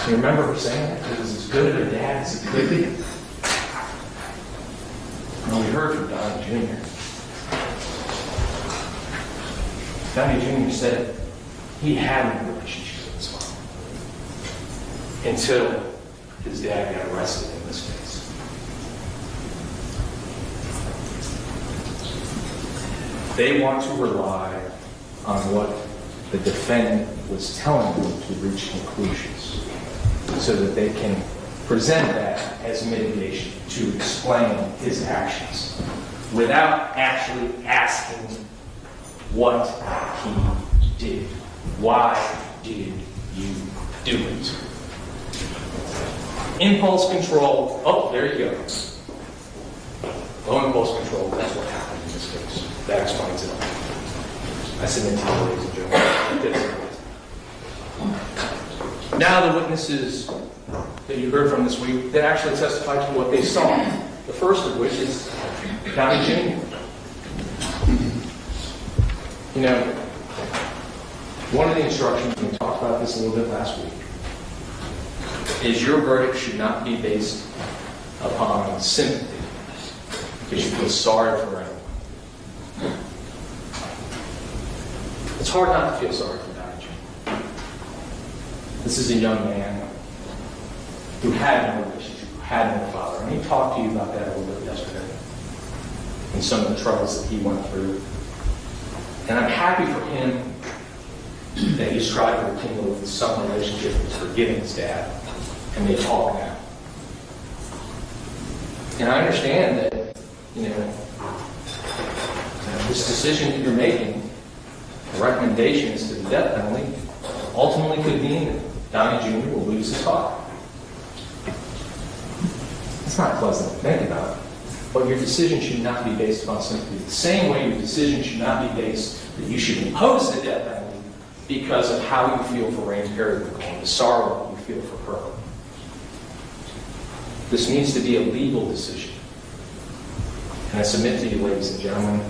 You remember her saying that? He was as good of a dad as he could be? Well, we heard from Donnie Jr. Donnie Jr. said he had a relationship with his father until his dad got arrested in this case. They want to rely on what the defendant was telling them to reach conclusions so that they can present that as mitigation to explain his actions without actually asking what he did. Why did you do it? Impulse control. Oh, there you go. Low impulse control. That's what happened in this case. That explains it all. I submit to you, ladies and gentlemen. Now the witnesses that you heard from this week that actually testified to what they saw. The first of which is Donnie Jr. You know, one of the instructions, we talked about this a little bit last week, is your verdict should not be based upon sympathy, because you feel sorry for anyone. It's hard not to feel sorry for Donnie Jr. This is a young man who had no relationship, who had no father, and he talked to you about that a little bit yesterday, and some of the troubles that he went through. And I'm happy for him that he's tried to rekindle with some relationship with forgiving his dad, and they talk now. And I understand that, this decision that you're making, the recommendations to the death penalty, ultimately could mean that Donnie Jr. will lose his car. It's not pleasant to think about, but your decision should not be based upon sympathy. The same way your decision should not be based that you should impose the death penalty because of how you feel for Rain Periwinkle and the sorrow that you feel for her. This needs to be a legal decision. And I submit to you, ladies and gentlemen,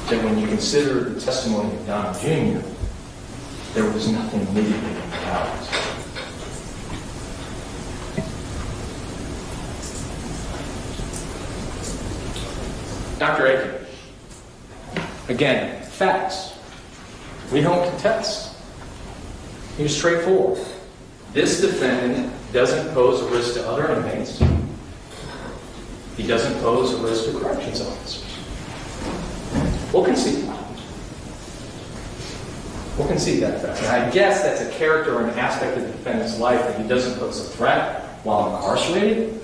that when you consider the testimony of Don Jr., there was nothing mitigating about it. Dr. Aiken, again, facts. We don't contest. He was straightforward. This defendant doesn't pose a risk to other inmates. He doesn't pose a risk to corrections officers. We'll concede that. We'll concede that fact. And I guess that's a character or an aspect of the defendant's life that he doesn't pose a threat while incarcerated.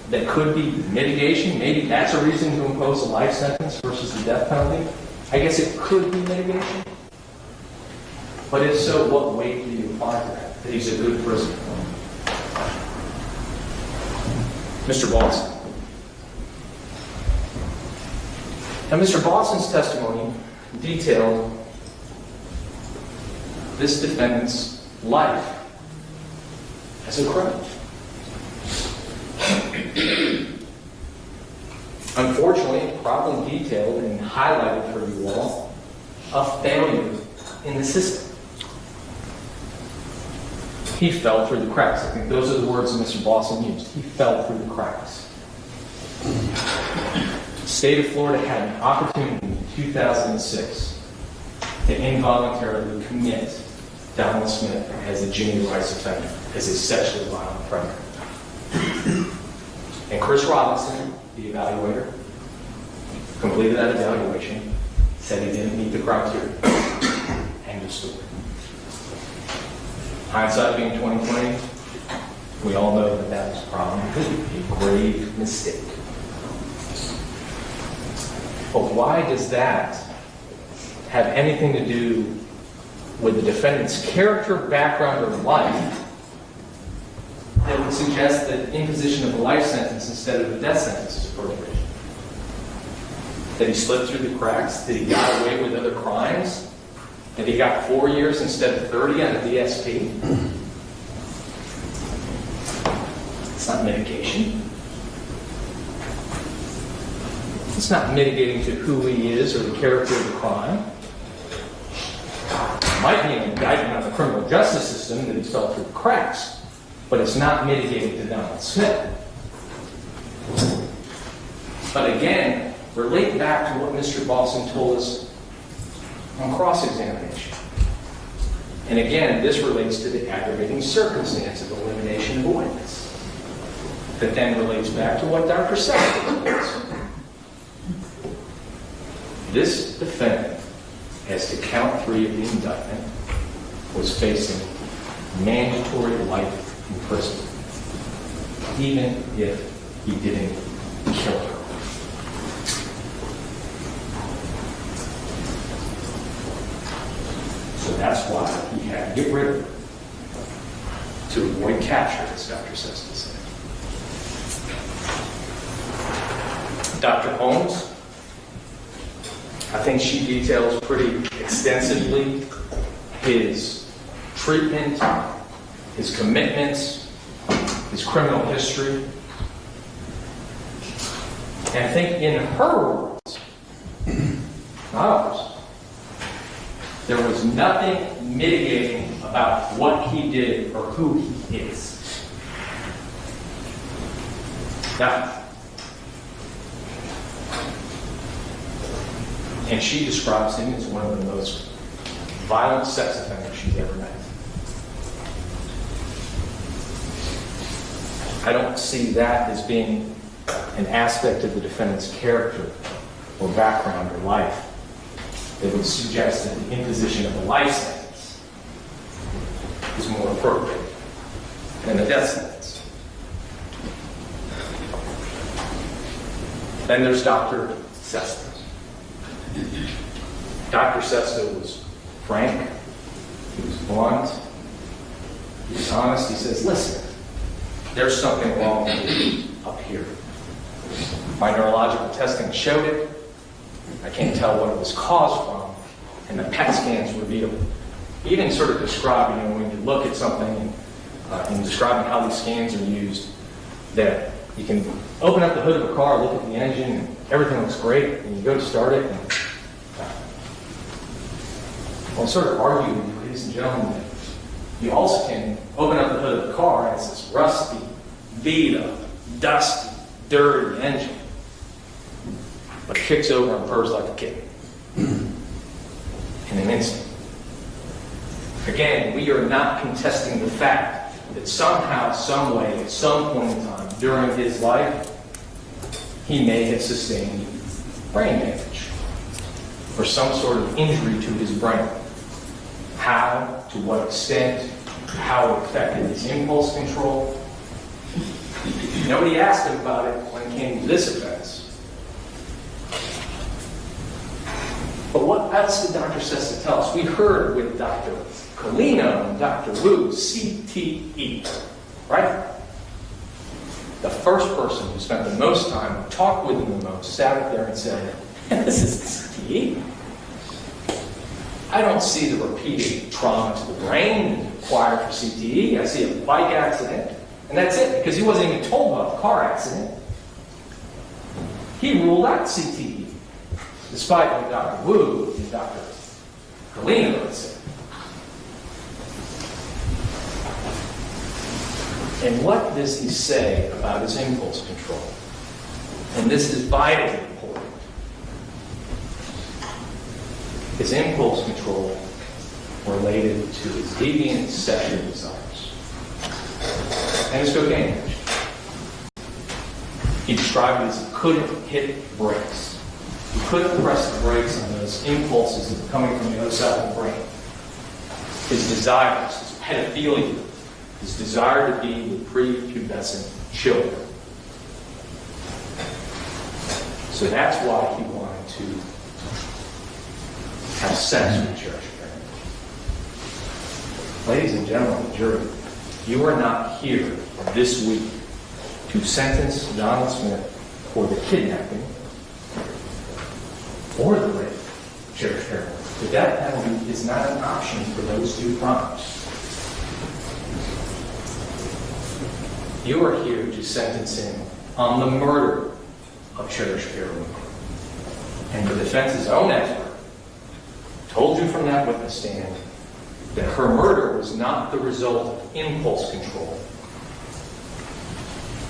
That could be mitigation. Maybe that's a reason to impose a life sentence versus the death penalty. I guess it could be mitigation. But if so, what weight do you apply to that? That he's a good prisoner. Mr. Boston. Now, Mr. Boston's testimony detailed this defendant's life as a criminal. Unfortunately, probably detailed and highlighted for you all a failure in the system. He fell through the cracks. I think those are the words that Mr. Boston used. He fell through the cracks. The state of Florida had an opportunity in 2006 to involuntarily commit Donald Smith as a junior rights offender, as a sexually violent predator. And Chris Robinson, the evaluator, completed that evaluation, said he didn't meet the criteria. End of story. Hindsight being 2020, we all know that that was probably a grave mistake. But why does that have anything to do with the defendant's character, background, or life that would suggest that imposition of a life sentence instead of a death sentence is appropriate? That he slipped through the cracks? That he got away with other crimes? That he got 4 years instead of 30 on a DSP? It's not mitigation. It's not mitigating to who he is or the character of the crime. It might be an indictment on the criminal justice system that he fell through the cracks, but it's not mitigating to Donald Smith. But again, relate back to what Mr. Boston told us on cross-examination. And again, this relates to the aggravating circumstance of elimination of a witness. That then relates back to what Dr. Seth told us. This defendant, as to count 3 of the indictment, was facing mandatory life in prison, even if he didn't kill her. So that's why he had to get rid of her, to avoid capture, as Dr. Seston said. Dr. Holmes, I think she details pretty extensively his treatment, his commitments, his criminal history. And I think in her words, not ours, there was nothing mitigating about what he did or who he is. Now, and she describes him as one of the most violent sex offenders she's ever met. I don't see that as being an aspect of the defendant's character or background or life that would suggest that the imposition of a life sentence is more appropriate than a death sentence. Then there's Dr. Sesto. Dr. Sesto was frank, he was blunt, he was honest. He says, listen, there's something wrong with you up here. My neurological testing showed it. I can't tell what it was caused from, and the PET scans reveal it. He even sort of described, when you look at something and describing how these scans are used, that you can open up the hood of a car, look at the engine, and everything looks great, and you go to start it, and I'll sort of argue with you, ladies and gentlemen, that you also can open up the hood of the car, and it's this rusty, beat up, dusty, dirty engine. But it kicks over and purrs like a kitten in an instant. Again, we are not contesting the fact that somehow, some way, at some point in time during his life, he may have sustained brain damage or some sort of injury to his brain. How, to what extent, how it affected his impulse control. Nobody asked him about it when it came to this offense. But what else did Dr. Sesto tell us? We heard with Dr. Colino and Dr. Wu, CTE, right? The first person who spent the most time, who talked with him the most, sat up there and said, this is CTE. I don't see the repeated trauma to the brain required for CTE. I see a bike accident, and that's it, because he wasn't even told about the car accident. He ruled out CTE, despite what Dr. Wu and Dr. Colino had said. And what does he say about his impulse control? And this is vitally important. His impulse control related to his deviant sexual desires and his cocaine addiction. He described it as he couldn't hit brakes. He couldn't press the brakes on those impulses that were coming from the other side of the brain. His desires, his pedophilia, his desire to be with prepubescent children. So that's why he wanted to have sex with Cherish Periwinkle. Ladies and gentlemen of the jury, you are not here this week to sentence Donald Smith for the kidnapping or the rape of Cherish Periwinkle. The death penalty is not an option for those two crimes. You are here to sentence him on the murder of Cherish Periwinkle. And the defense's own expert told you from that witness stand that her murder was not the result of impulse control.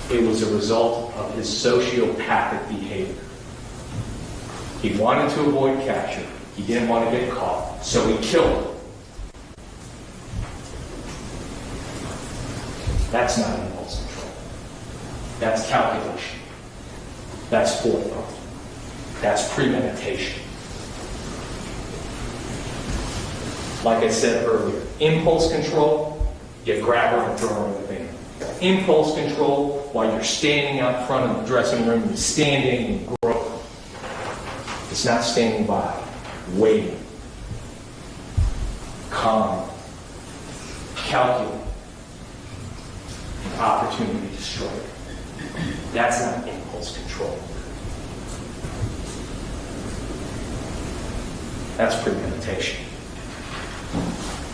It was a result of his sociopathic behavior. He wanted to avoid capture. He didn't want to get caught, so he killed her. That's not impulse control. That's calculation. That's forethought. That's premeditation. Like I said earlier, impulse control, you grab her and throw her in the van. Impulse control, while you're standing out front of the dressing room, you're standing and groping. It's not standing by, waiting, calm, calculating, an opportunity to strike. That's not impulse control. That's premeditation.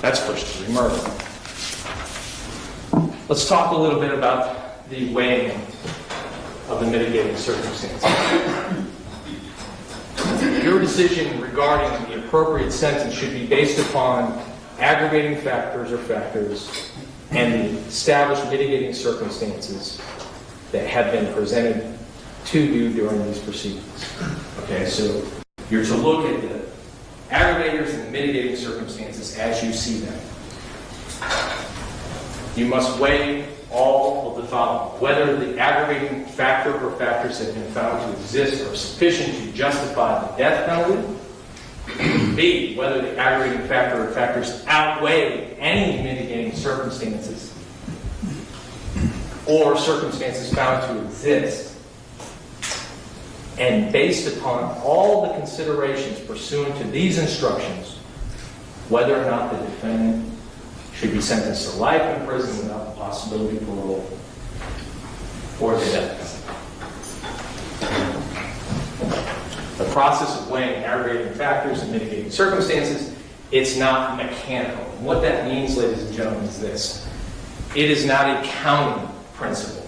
That's first-degree murder. Let's talk a little bit about the weighing of the mitigating circumstances. Your decision regarding the appropriate sentence should be based upon aggravating factors and the established mitigating circumstances that have been presented to you during these proceedings. Okay, so you're to look at the aggravators and the mitigating circumstances as you see them. You must weigh all of the following. Whether the aggravating factor or factors that have been found to exist are sufficient to justify the death penalty, B, whether the aggravating factor or factors outweigh any mitigating circumstances or circumstances found to exist. And based upon all the considerations pursuant to these instructions, whether or not the defendant should be sentenced to life in prison without the possibility of parole or the death penalty. The process of weighing aggravating factors and mitigating circumstances, it's not mechanical. And what that means, ladies and gentlemen, is this. It is not a counting principle.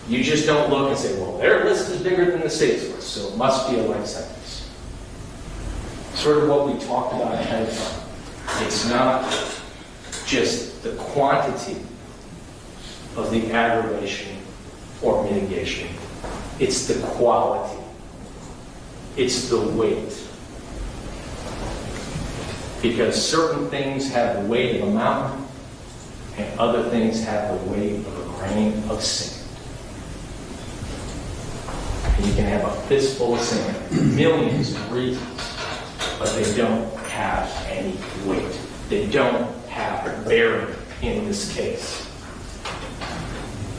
You just don't look and say, well, their list is bigger than the state's list, so it must be a life sentence. Sort of what we talked about ahead of time. It's not just the quantity of the aggravation or mitigation. It's the quality. It's the weight. Because certain things have the weight of a mountain, and other things have the weight of a grain of sand. And you can have a fistful of sand, millions of reasons, but they don't have any weight. They don't have a bearing in this case.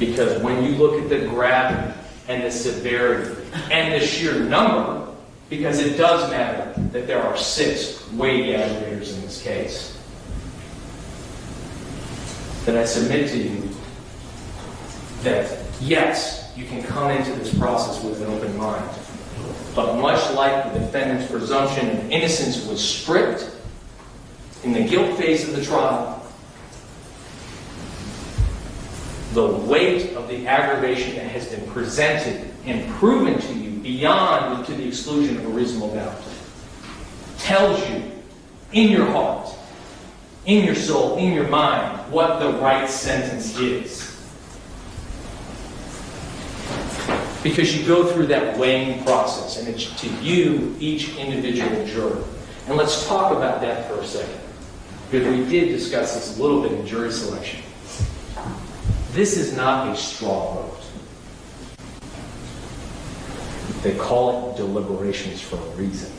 Because when you look at the gravity and the severity and the sheer number, because it does matter that there are 6 weighty aggravators in this case, then I submit to you that yes, you can come into this process with an open mind. But much like the defendant's presumption of innocence was stripped in the guilt phase of the trial, the weight of the aggravation that has been presented and proven to you beyond and to the exclusion of a reasonable doubt tells you in your heart, in your soul, in your mind, what the right sentence is. Because you go through that weighing process, and it's to you, each individual juror. And let's talk about that for a second, because we did discuss this a little bit in jury selection. This is not a straw vote. They call it deliberations for a reason.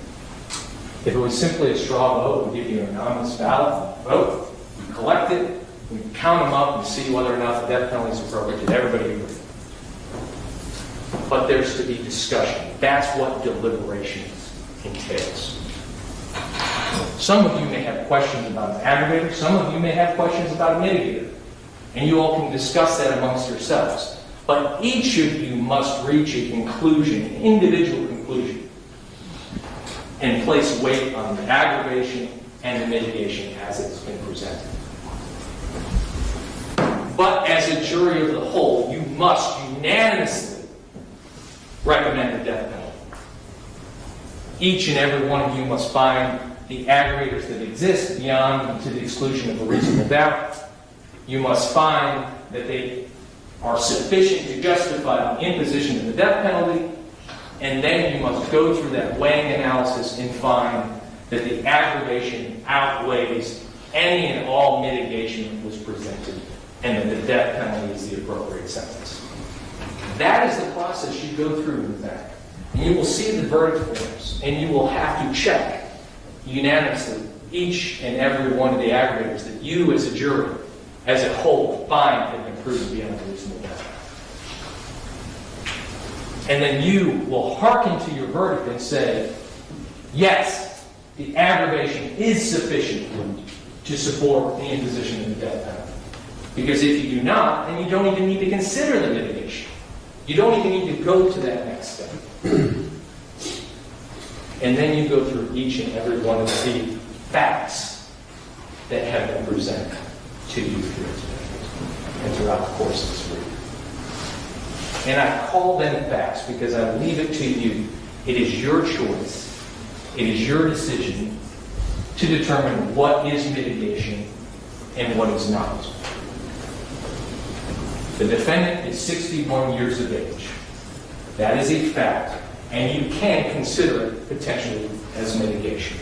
If it was simply a straw vote, we give you an anonymous ballot, vote, you collect it, we count them up and see whether or not the death penalty is appropriate. Did everybody agree? But there's to be discussion. That's what deliberations entails. Some of you may have questions about an aggravator. Some of you may have questions about a mitigator. And you all can discuss that amongst yourselves. But each of you must reach a conclusion, an individual conclusion, and place weight on the aggravation and the mitigation as it's been presented. But as a jury of the whole, you must unanimously recommend the death penalty. Each and every one of you must find the aggravators that exist beyond and to the exclusion of a reasonable doubt. You must find that they are sufficient to justify the imposition of the death penalty, and then you must go through that weighing analysis and find that the aggravation outweighs any and all mitigation that was presented, and that the death penalty is the appropriate sentence. That is the process you go through with that. And you will see the verdict forms, and you will have to check unanimously each and every one of the aggravators that you as a jury, as a whole, find have been proven beyond a reasonable doubt. And then you will hearken to your verdict and say, yes, the aggravation is sufficient to support the imposition of the death penalty. Because if you do not, then you don't even need to consider the mitigation. You don't even need to go to that next step. And then you go through each and every one of the facts that have been presented to you here today and throughout the course of this week. And I call them facts because I leave it to you. It is your choice. It is your decision to determine what is mitigation and what is not. The defendant is 61 years of age. That is a fact, and you can consider it potentially as mitigation.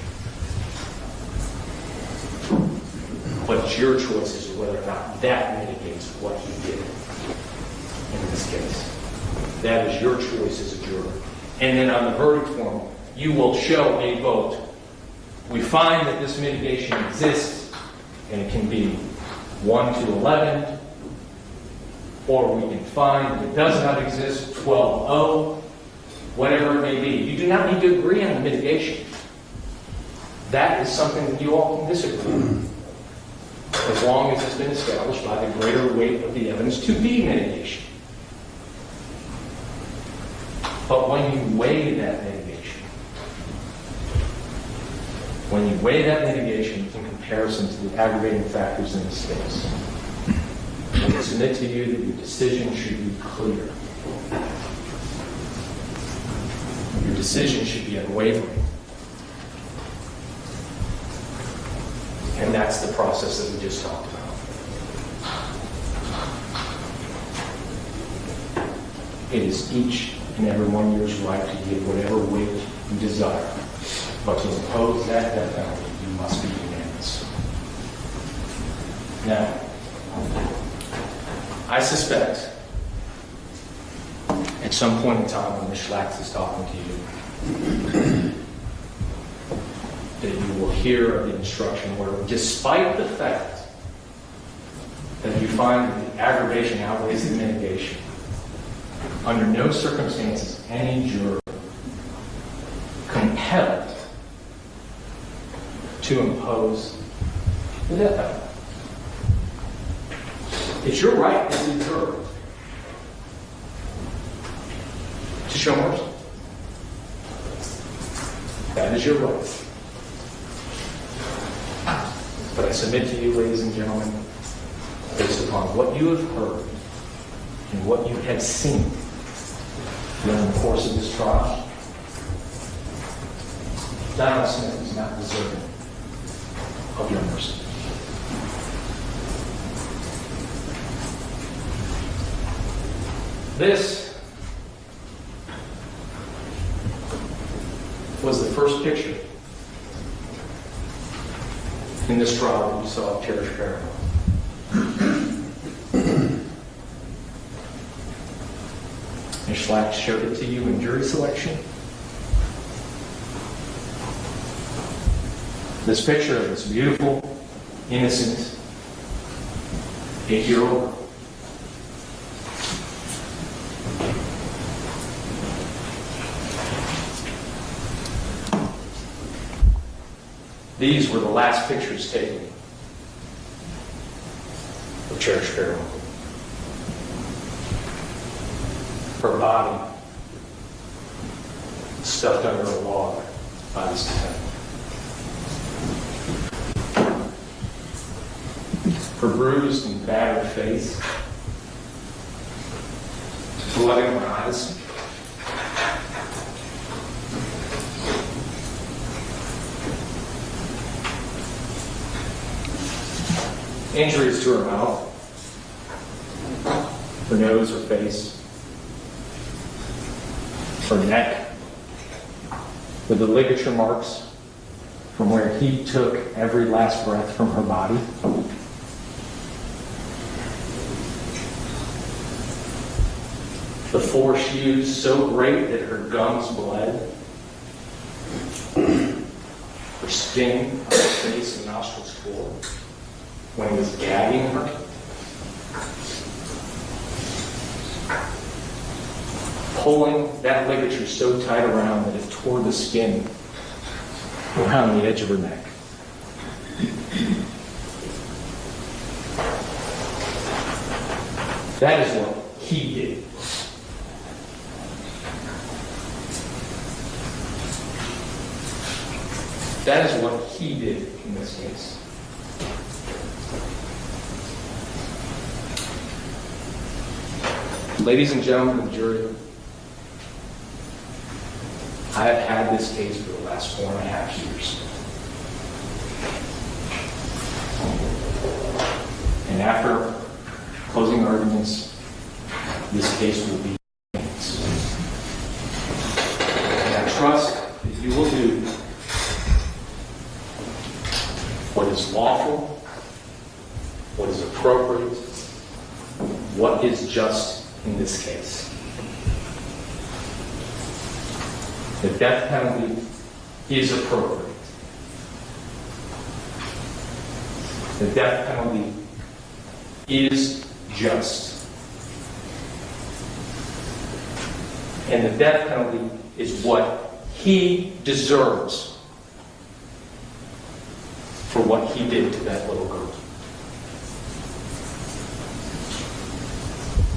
But it's your choice as to whether or not that mitigates what he did in this case. That is your choice as a juror. And then on the verdict form, you will show a vote we find that this mitigation exists, and it can be 1 to 11, or we can find that it does not exist, 12-0, whatever it may be. You do not need to agree on the mitigation. That is something that you all can disagree on, as long as it's been established by the greater weight of the evidence to be mitigation. But when you weigh that mitigation, in comparison to the aggravating factors in this case, I submit to you that your decision should be clear. Your decision should be unwavering. And that's the process that we just talked about. It is each and every one of yours right to give whatever weight you desire. But to impose that death penalty, you must be unanimous. Now, I suspect at some point in time when Ms. Schlax is talking to you, that you will hear of the instruction where, despite the fact that you find that the aggravation outweighs the mitigation, under no circumstances any juror compelled to impose the death penalty. It's your right as a juror to show mercy. That is your right. But I submit to you, ladies and gentlemen, based upon what you have heard and what you have seen during the course of this trial, Donald Smith is not deserving of your mercy. This was the first picture in this trial that you saw of Cherish Periwinkle. Ms. Schlax showed it to you in jury selection. This picture of this beautiful, innocent 8-year-old. These were the last pictures taken of Cherish Periwinkle. Her body stuffed under a log by this defendant. Her bruised and battered face, blood in her eyes. Injuries to her mouth, her nose, her face, her neck, with the ligature marks from where he took every last breath from her body. The force used so great that her gums bled. Her skin on her face and nostrils tore when he was gagging her. Pulling that ligature so tight around that it tore the skin around the edge of her neck. That is what he did. That is what he did in this case. Ladies and gentlemen of the jury, I have had this case for the last 4.5 years. And after closing arguments, this case will be yours. And I trust that you will do what is lawful, what is appropriate, what is just in this case. The death penalty is appropriate. The death penalty is just. And the death penalty is what he deserves for what he did to that little girl.